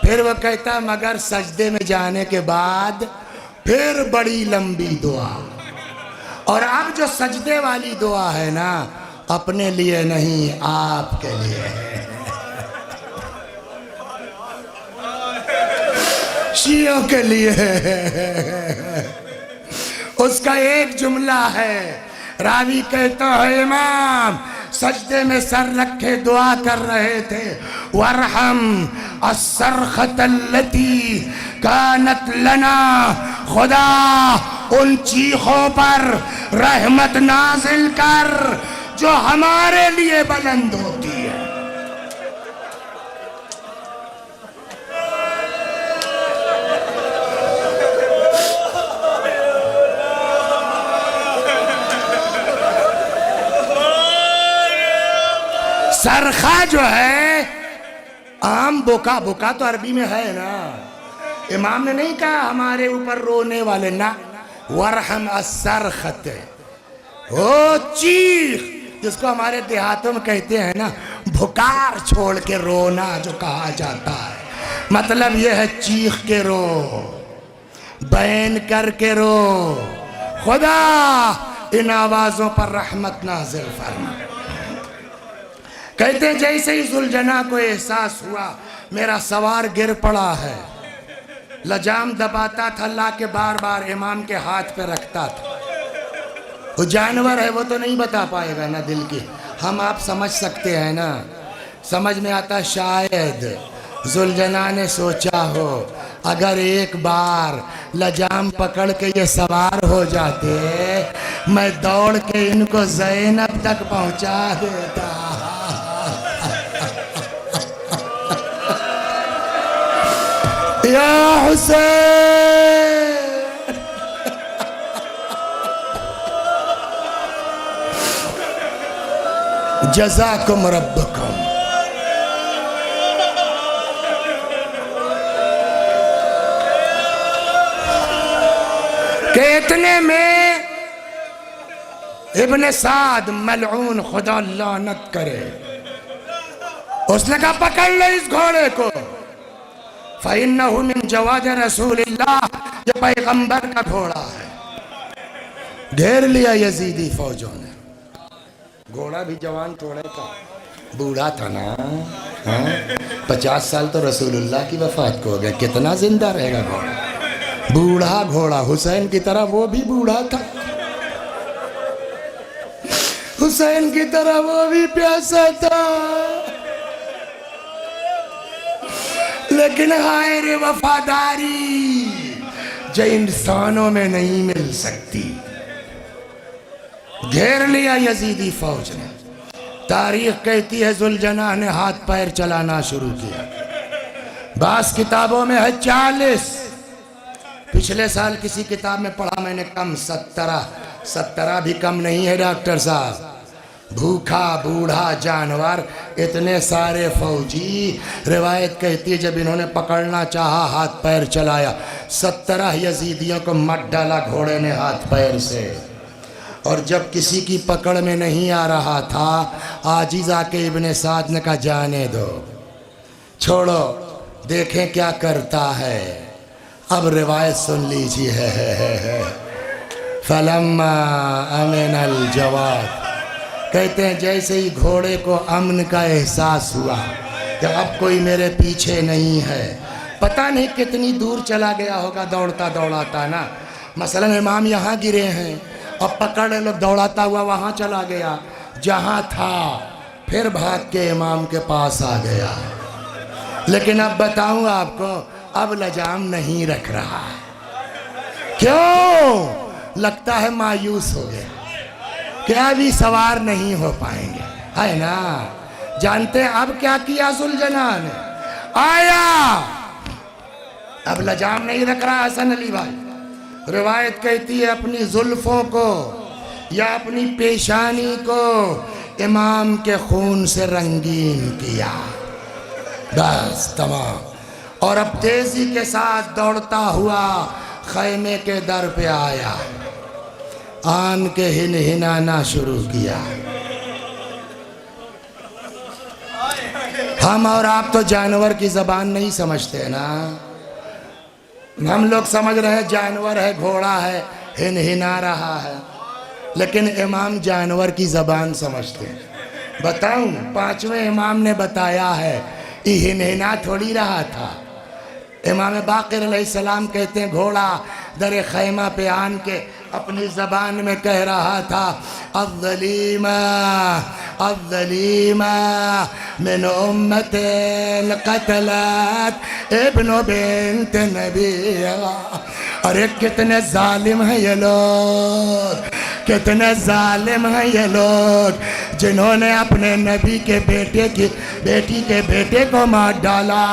फिर वह कहता मगर सजदे में जाने के बाद फिर बड़ी लंबी दुआ। और अब जो सजदे वाली दुआ है ना, अपने लिए नहीं आपके लिए है। शियों के लिए उसका एक जुमला है। रावी कहता है इमाम सजदे में सर रखे दुआ कर रहे थे, वरहम अस्सरखतल्लती कानत लना, खुदा उन चीखों पर रहमत नाजिल कर जो हमारे लिए बुलंद होती है। सरखा जो है आम बुका, बुका तो अरबी में है ना। इमाम ने नहीं कहा हमारे ऊपर रोने वाले ना, वरहम अस्सरखत, ओ चीख जिसको हमारे देहातों में कहते हैं ना भुकार छोड़ के रोना जो कहा जाता है, मतलब यह है चीख के रो, बैन करके रो। खुदा इन आवाजों पर रहमत नाज़िल फरमा। कहते हैं जैसे ही जुलजना को एहसास हुआ मेरा सवार गिर पड़ा है, लजाम दबाता था, ला के बार बार इमाम के हाथ पे रखता था। वो जानवर है, वो तो नहीं बता पाएगा ना दिल की, हम आप समझ सकते हैं ना। समझ में आता शायद जुलजना ने सोचा हो अगर एक बार लजाम पकड़ के ये सवार हो जाते, मैं दौड़ के इनको ज़ैनब तक पहुंचा देता। या हुसैन जज़ाकुम रब्बुकुम। के इतने में इब्ने साद मलऊन खुदा लानत करे, उसने कहा पकड़ लो इस घोड़े को, फ़इन्नहु मिन जवाद रसूलिल्लाह, ये पैगंबर का घोड़ा है। घेर लिया यजीदी फौजों ने। घोड़ा भी जवान थोड़े था, बूढ़ा था ना। 50 साल तो रसूलुल्लाह की वफात को हो गया, कितना जिंदा रहेगा घोड़ा। बूढ़ा घोड़ा, हुसैन की तरह वो भी बूढ़ा था, हुसैन की तरह वो भी प्यासा था। लेकिन हाय रे वफादारी जो इंसानों में नहीं मिल सकती। घेर लिया यजीदी फौज ने। तारीख कहती है जुलजना ने हाथ पैर चलाना शुरू किया। बास किताबों में है 40, पिछले साल किसी किताब में पढ़ा मैंने कम 17 भी कम नहीं है डॉक्टर साहब। भूखा बूढ़ा जानवर, इतने सारे फौजी। रिवायत कहती है जब इन्होंने पकड़ना चाहा हाथ पैर चलाया, 17 यजीदियों को मत डाला घोड़े ने हाथ पैर से। और जब किसी की पकड़ में नहीं आ रहा था, आजिज आके इब्ने साद ने कहा जाने दो, छोड़ो, देखें क्या करता है। अब रिवायत सुन लीजिए। फलम्मा अमिनल जवाद, कहते हैं जैसे ही घोड़े को अमन का एहसास हुआ कि अब कोई मेरे पीछे नहीं है, पता नहीं कितनी दूर चला गया होगा दौड़ता दौड़ाता ना। मसलन इमाम यहाँ गिरे हैं और पकड़ लो, दौड़ाता हुआ वहाँ चला गया जहाँ था, फिर भाग के इमाम के पास आ गया। लेकिन अब बताऊँ आपको, अब लजाम नहीं रख रहा है। क्यों? लगता है मायूस हो गया, क्या भी सवार नहीं हो पाएंगे, है ना। जानते हैं अब क्या किया जुलजना ने? आया, अब लजाम नहीं रख रहा हसन अली भाई। रिवायत कहती है अपनी जुल्फों को या अपनी पेशानी को इमाम के खून से रंगीन किया, बस तमाम। और अब तेजी के साथ दौड़ता हुआ खैमे के दर पे आया, आन के हिनहिनाना शुरू किया। हम और आप तो जानवर की जबान नहीं समझते ना। हम लोग समझ रहे हैं जानवर है, घोड़ा है, हिनहिना रहा है, लेकिन इमाम जानवर की जबान समझते हैं। बताऊं, 5वें इमाम ने बताया है, हिनहिना थोड़ी रहा था, इमाम बाक़िर अलैहिस्सलाम कहते हैं घोड़ा दर खैमा पे आन के अपनी ज़बान में कह रहा था अज़्ज़लीमा अज़्ज़लीमा मिन उम्मतिल क़तलत इब्नु बिन्त नबिया। अरे कितने जालिम हैं ये लोग, कितने जालिम हैं ये लोग जिन्होंने अपने नबी के बेटी के बेटे को मार डाला।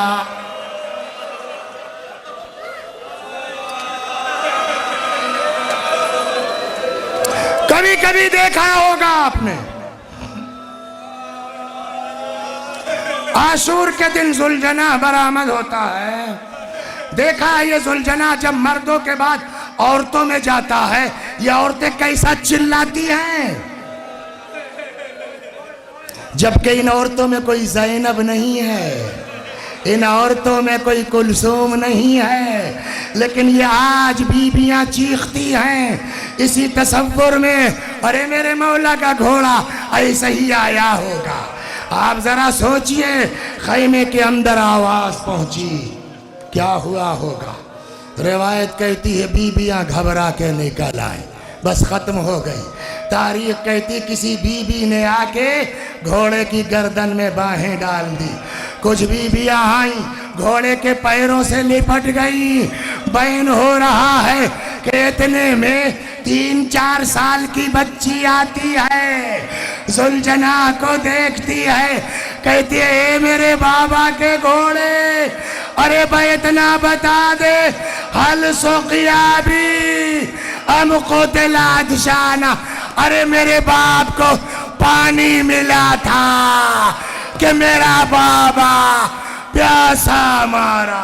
कभी कभी देखा होगा आपने, आशूर के दिन जुलजना बरामद होता है। देखा है ये जुलजना जब मर्दों के बाद औरतों में जाता है, ये औरतें कैसा चिल्लाती हैं, जबकि इन औरतों में कोई ज़ैनब नहीं है, इन औरतों में कोई कुलसूम नहीं है, लेकिन ये आज बीबियां चीखती हैं इसी तसव्वुर में, अरे मेरे मौला का घोड़ा ऐसे ही आया होगा। आप जरा सोचिए, खैमे के अंदर आवाज पहुंची, क्या हुआ होगा। रिवायत कहती है बीबियां घबरा के निकल आए, बस खत्म हो गई। तारीख कहती किसी बीबी ने आके घोड़े की गर्दन में बाहें डाल दी, कुछ बीबियां आई घोड़े के पैरों से लिपट गई। बैन हो रहा है कि इतने में 3-4 साल की बच्ची आती है, जुलजना को देखती है, कहती है ए मेरे बाबा के घोड़े, अरे भाई इतना बता दे हल सुकिया भी हम को दिलादशाना, अरे मेरे बाप को पानी मिला था कि मेरा बाबा प्यासा मारा।